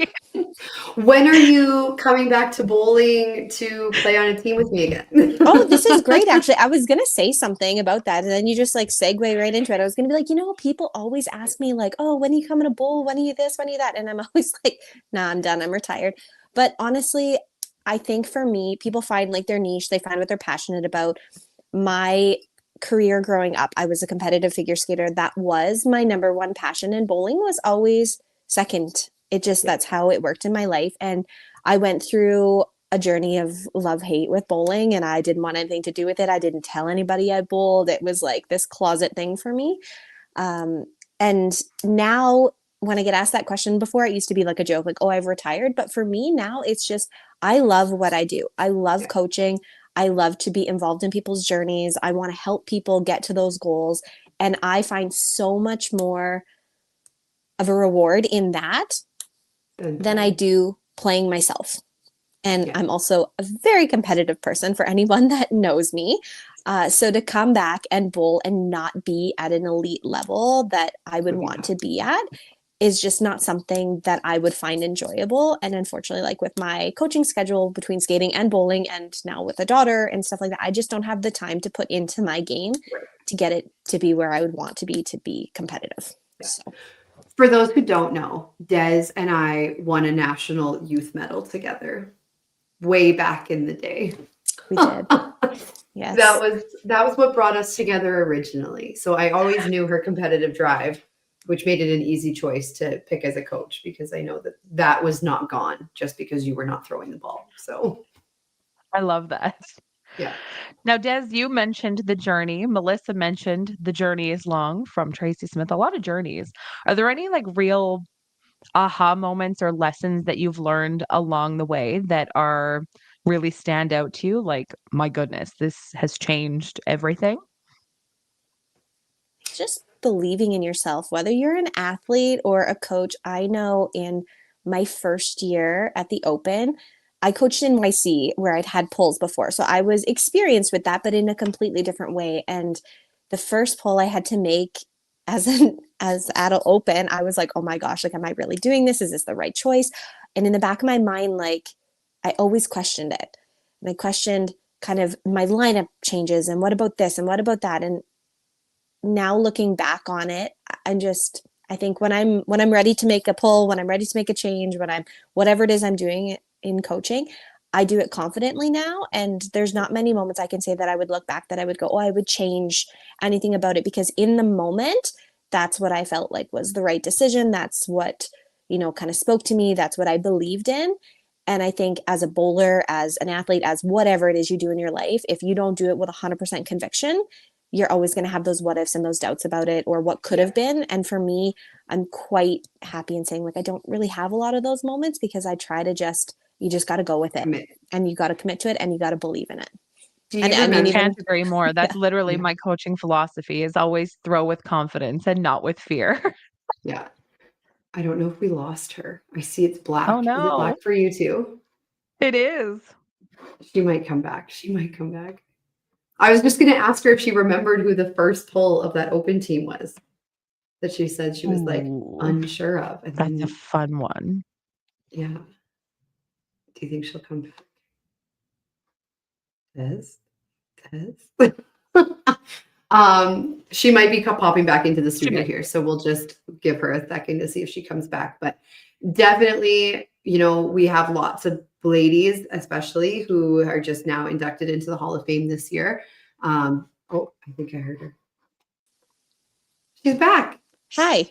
When are you coming back to bowling to play on a team with me again? Oh, this is great. Actually, I was going to say something about that. And then you just like segue right into it. I was going to be like, people always ask me like, oh, when are you coming to bowl? When are you this? When are you that? And I'm always like, nah, I'm done. I'm retired. But honestly, I think for me, people find like their niche. They find what they're passionate about. My career growing up, I was a competitive figure skater. That was my number one passion, and bowling was always second. That's how it worked in my life. And I went through a journey of love-hate with bowling, and I didn't want anything to do with it. I didn't tell anybody I bowled. It was like this closet thing for me. And now when I get asked that question, before it used to be like a joke, like, oh, I've retired. But for me now, it's just, I love what I do. I love coaching. I love to be involved in people's journeys. I want to help people get to those goals. And I find so much more of a reward in that than I do playing myself. And I'm also a very competitive person, for anyone that knows me. So to come back and bowl and not be at an elite level that I would want to be at is just not something that I would find enjoyable. And unfortunately, like with my coaching schedule between skating and bowling, and now with a daughter and stuff like that, I just don't have the time to put into my game to get it to be where I would want to be competitive. So. For those who don't know, Des and I won a national youth medal together way back in the day. We did. Yes. That was what brought us together originally. So I always knew her competitive drive, which made it an easy choice to pick as a coach, because I know that was not gone just because you were not throwing the ball. So I love that. Yeah. Now, Des, you mentioned the journey. Melissa mentioned the journey is long from Tracy Smith. A lot of journeys. Are there any like real aha moments or lessons that you've learned along the way that are really stand out to you? Like, my goodness, this has changed everything. Just believing in yourself, whether you're an athlete or a coach. I know in my first year at the Open, I coached in YC where I'd had polls before. So I was experienced with that, but in a completely different way. And the first poll I had to make as adult Open, I was like, oh my gosh, like, am I really doing this? Is this the right choice? And in the back of my mind, like, I always questioned it. And I questioned kind of my lineup changes and what about this and what about that? And now looking back on it, I think when I'm ready to make a pull, when I'm ready to make a change, when I'm whatever it is I'm doing in coaching, I do it confidently now. And there's not many moments I can say that I would look back that I would go, oh, I would change anything about it, because in the moment, that's what I felt like was the right decision. That's what, kind of spoke to me. That's what I believed in. And I think as a bowler, as an athlete, as whatever it is you do in your life, if you don't do it with 100% conviction, you're always going to have those what ifs and those doubts about it or what could have been. And for me, I'm quite happy in saying, like, I don't really have a lot of those moments, because I try to you just got to go with it, Commit. and you got to commit to it, and you got to believe in it. Do you And I mean, remember? even Can't agree more. That's literally Yeah. my coaching philosophy, is always throw with confidence and not with fear. Yeah. I don't know if we lost her. I see it's black. Oh Is it no, black for you too? it is. She might come back. I was just going to ask her if she remembered who the first poll of that Open team was, that she said she was like Ooh, unsure of. And that's a then, fun one. yeah. Do you think she'll come back? Tez? She might be popping back into the studio might. here, so we'll just give her a second to see if she comes back. But definitely, we have lots of ladies, especially, who are just now inducted into the Hall of Fame this year. I think I heard her. She's back. Hi.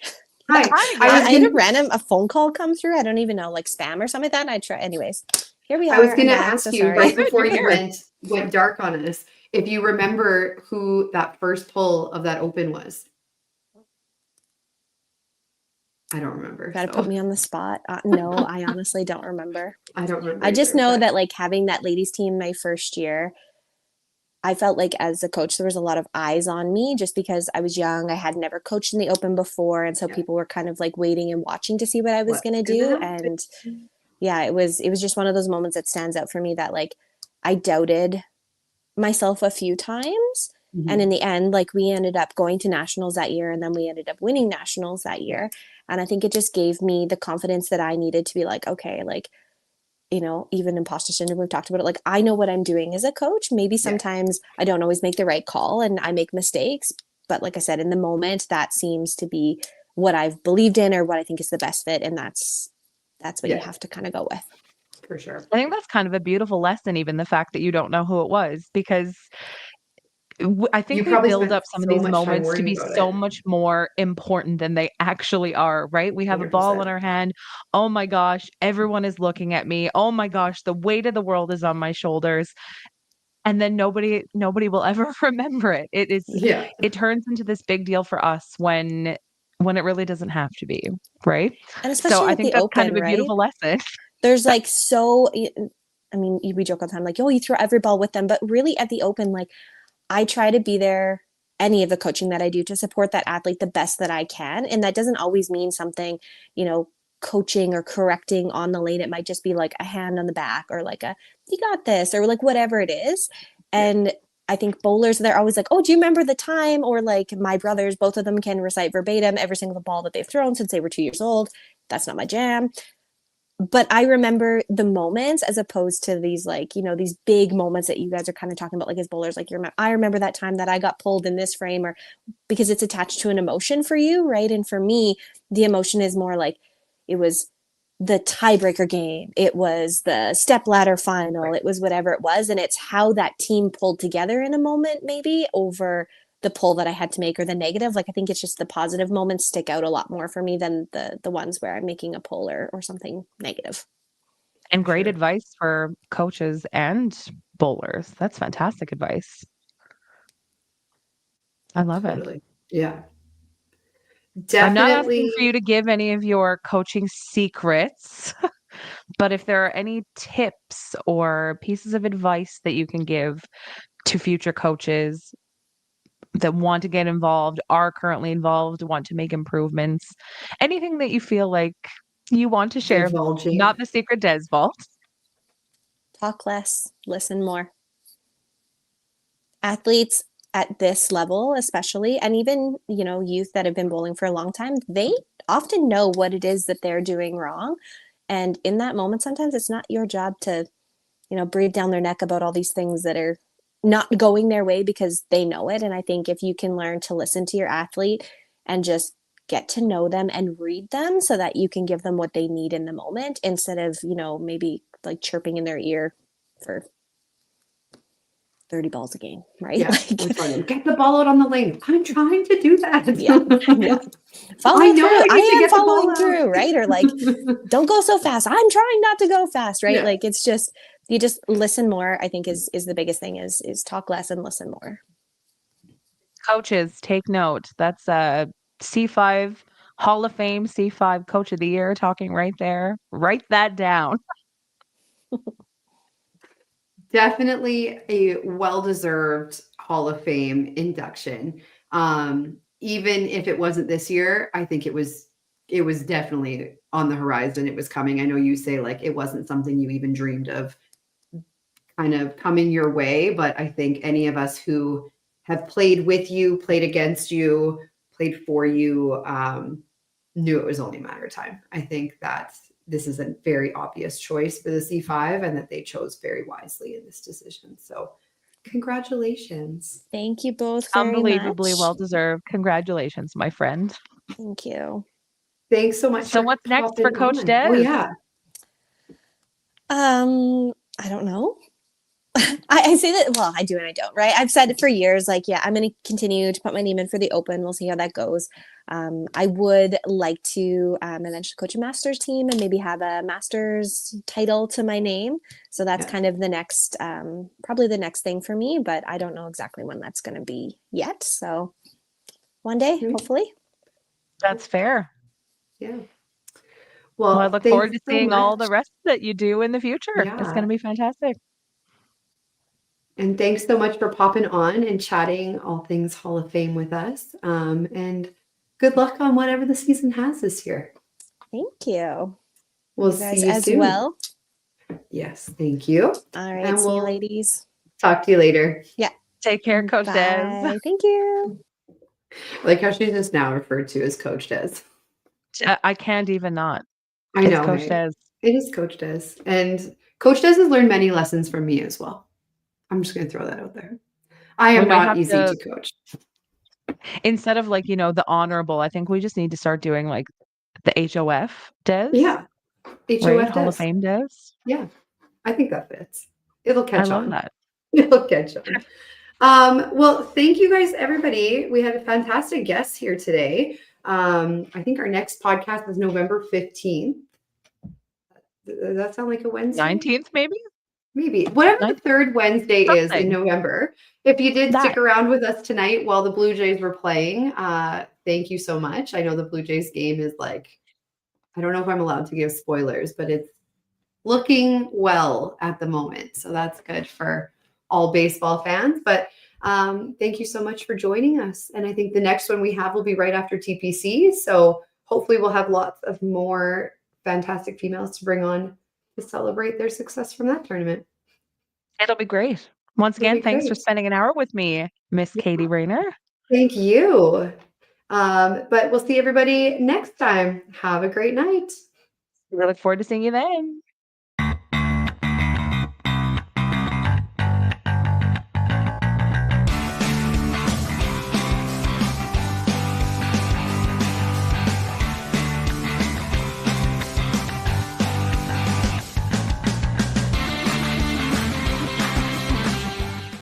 Hi. I had a phone call come through. I don't even know, like spam or something like that. And I try. Anyways, here we are. I was going to I'm back, ask so you sorry. right before You're you here. went dark on us, if you remember who that first poll of that Open was. I don't remember. Gotta put me on the spot. No, I honestly don't remember. I don't remember. I just either, know but- that, like, having that ladies team my first year, I felt like as a coach, there was a lot of eyes on me just because I was young. I had never coached in the Open before. And so Yeah. people were kind of like waiting and watching to see what I was going to do. And yeah, it was just one of those moments that stands out for me, that like I doubted myself a few times. Mhm. And in the end, like, we ended up going to nationals that year, and then we ended up winning nationals that year. And I think it just gave me the confidence that I needed to be like, okay, like, even imposter syndrome, we've talked about it. Like, I know what I'm doing as a coach. Maybe sometimes I don't always make the right call and I make mistakes. But like I said, in the moment, that seems to be what I've believed in or what I think is the best fit. And that's what you have to kind of go with. For sure. I think that's kind of a beautiful lesson, even the fact that you don't know who it was, because I think You we probably build spent up some of so these much time moments to worrying be about so it. much more important than they actually are, right? We have a ball in 100%. our hand. Oh my gosh, everyone is looking at me. Oh my gosh, the weight of the world is on my shoulders. And then nobody will ever remember it. Yeah. It turns into this big deal for us when it really doesn't have to be, right? And especially So I at think the that's kind Open, of a beautiful lesson. There's like I mean, we joke all the time, like, oh, you throw every ball with them. But really at the Open, like, I try to be there, any of the coaching that I do, to support that athlete the best that I can. And that doesn't always mean something, coaching or correcting on the lane. It might just be like a hand on the back or like you got this, or like whatever it is. And I think bowlers, they're always like, oh, do you remember the time? Or like my brothers, both of them can recite verbatim every single ball that they've thrown since they were 2 years old. That's not my jam. But I remember the moments, as opposed to these, like, these big moments that you guys are kind of talking about, like, as bowlers, like, I remember that time that I got pulled in this frame, or because it's attached to an emotion for you, right? And for me, the emotion is more like, it was the tiebreaker game, it was the step ladder final, it was whatever it was. And it's how that team pulled together in a moment, maybe, over the pull that I had to make, or the negative. Like, I think it's just the positive moments stick out a lot more for me than the ones where I'm making a pull or something negative. And great advice for coaches and bowlers. That's fantastic advice. I love it. Totally. Yeah. I'm not asking Definitely. for you to give any of your coaching secrets, but if there are any tips or pieces of advice that you can give to future coaches that want to get involved, are currently involved, want to make improvements, anything that you feel like you want to share, Divulging. not the secret Des vault. Talk less, listen more. Athletes at this level, especially, and even, you know, youth that have been bowling for a long time, they often know what it is that they're doing wrong. And in that moment, sometimes it's not your job to, you know, breathe down their neck about all these things that are not going their way because they know it. And I think if you can learn to listen to your athlete and just get to know them and read them so that you can give them what they need in the moment instead of, you know, maybe like chirping in their ear for 30 balls a game, right? Yeah, Like, I'm telling them, get the ball out on the lane. I'm trying to do that. Yeah, yeah. follow I know through. I I need to am get the ball following out. through, right? Or like, don't go so fast. I'm trying not to go fast, right? Yeah. Like it's just you just listen more. I think is the biggest thing is talk less and listen more. Coaches, take note. That's a C5 Hall of Fame, C5 Coach of the Year talking right there. Write that down. Definitely a well-deserved Hall of Fame induction. Even if it wasn't this year, I think it was definitely on the horizon. It was coming. I know you say like it wasn't something you even dreamed of kind of coming your way, but I think any of us who have played with you, played against you, played for you, knew it was only a matter of time. I think that this is a very obvious choice for the C5 and that they chose very wisely in this decision. So congratulations. Thank you both very Unbelievably much. well deserved. Congratulations, my friend. Thank you. Thanks so much. So for what's next for popping Coach on. Des? Oh yeah. I don't know. I say that, well, I do and I don't, right? I've said it for years, like, yeah, I'm going to continue to put my name in for the Open. We'll see how that goes. I would like to eventually coach a master's team and maybe have a master's title to my name. So that's Yeah. kind of the next, probably the next thing for me, but I don't know exactly when that's going to be yet. So one day, Mhm. hopefully. That's fair. Yeah. Well, Well, I look forward to thanks so seeing all the much. rest that you do in the future. It's Yeah. going to be fantastic. And thanks so much for popping on and chatting all things Hall of Fame with us. And good luck on whatever the season has this year. Thank you. We'll You guys see you as soon. well. Yes, thank you. All right. And See you, we'll ladies. talk to you later. Take care, Coach Des. Bye. Thank you. Like how she's just now referred to as Coach Des. I can't even not. I It's know. Coach right? Des. It is Coach Des. And Coach Des has learned many lessons from me as well. I'm just going to throw that out there. I We am might not have easy to- to coach. Instead of like, the honorable, I think we just need to start doing like the HOF Des. Yeah. HOF Right? Hall of Des. Fame Des. Yeah. I think that fits. It'll catch I love on. that. It'll catch on. Well, thank you guys, everybody. We had a fantastic guest here today. I think our next podcast is November 15th. Does that sound like a Wednesday? 19th, maybe? Maybe. Whatever the third Wednesday is in Something. November. If you did That. stick around with us tonight while the Blue Jays were playing, thank you so much. I know the Blue Jays game is like, I don't know if I'm allowed to give spoilers, but it's looking well at the moment. So that's good for all baseball fans. But thank you so much for joining us. And I think the next one we have will be right after TPC. So hopefully we'll have lots of more fantastic females to bring on to celebrate their success from that tournament. It'll be great. Once It'll again, be thanks for great. spending an hour with me, Miss Katie Rayner. Thank you. But we'll see everybody next time. Have a great night. We look forward to seeing you then.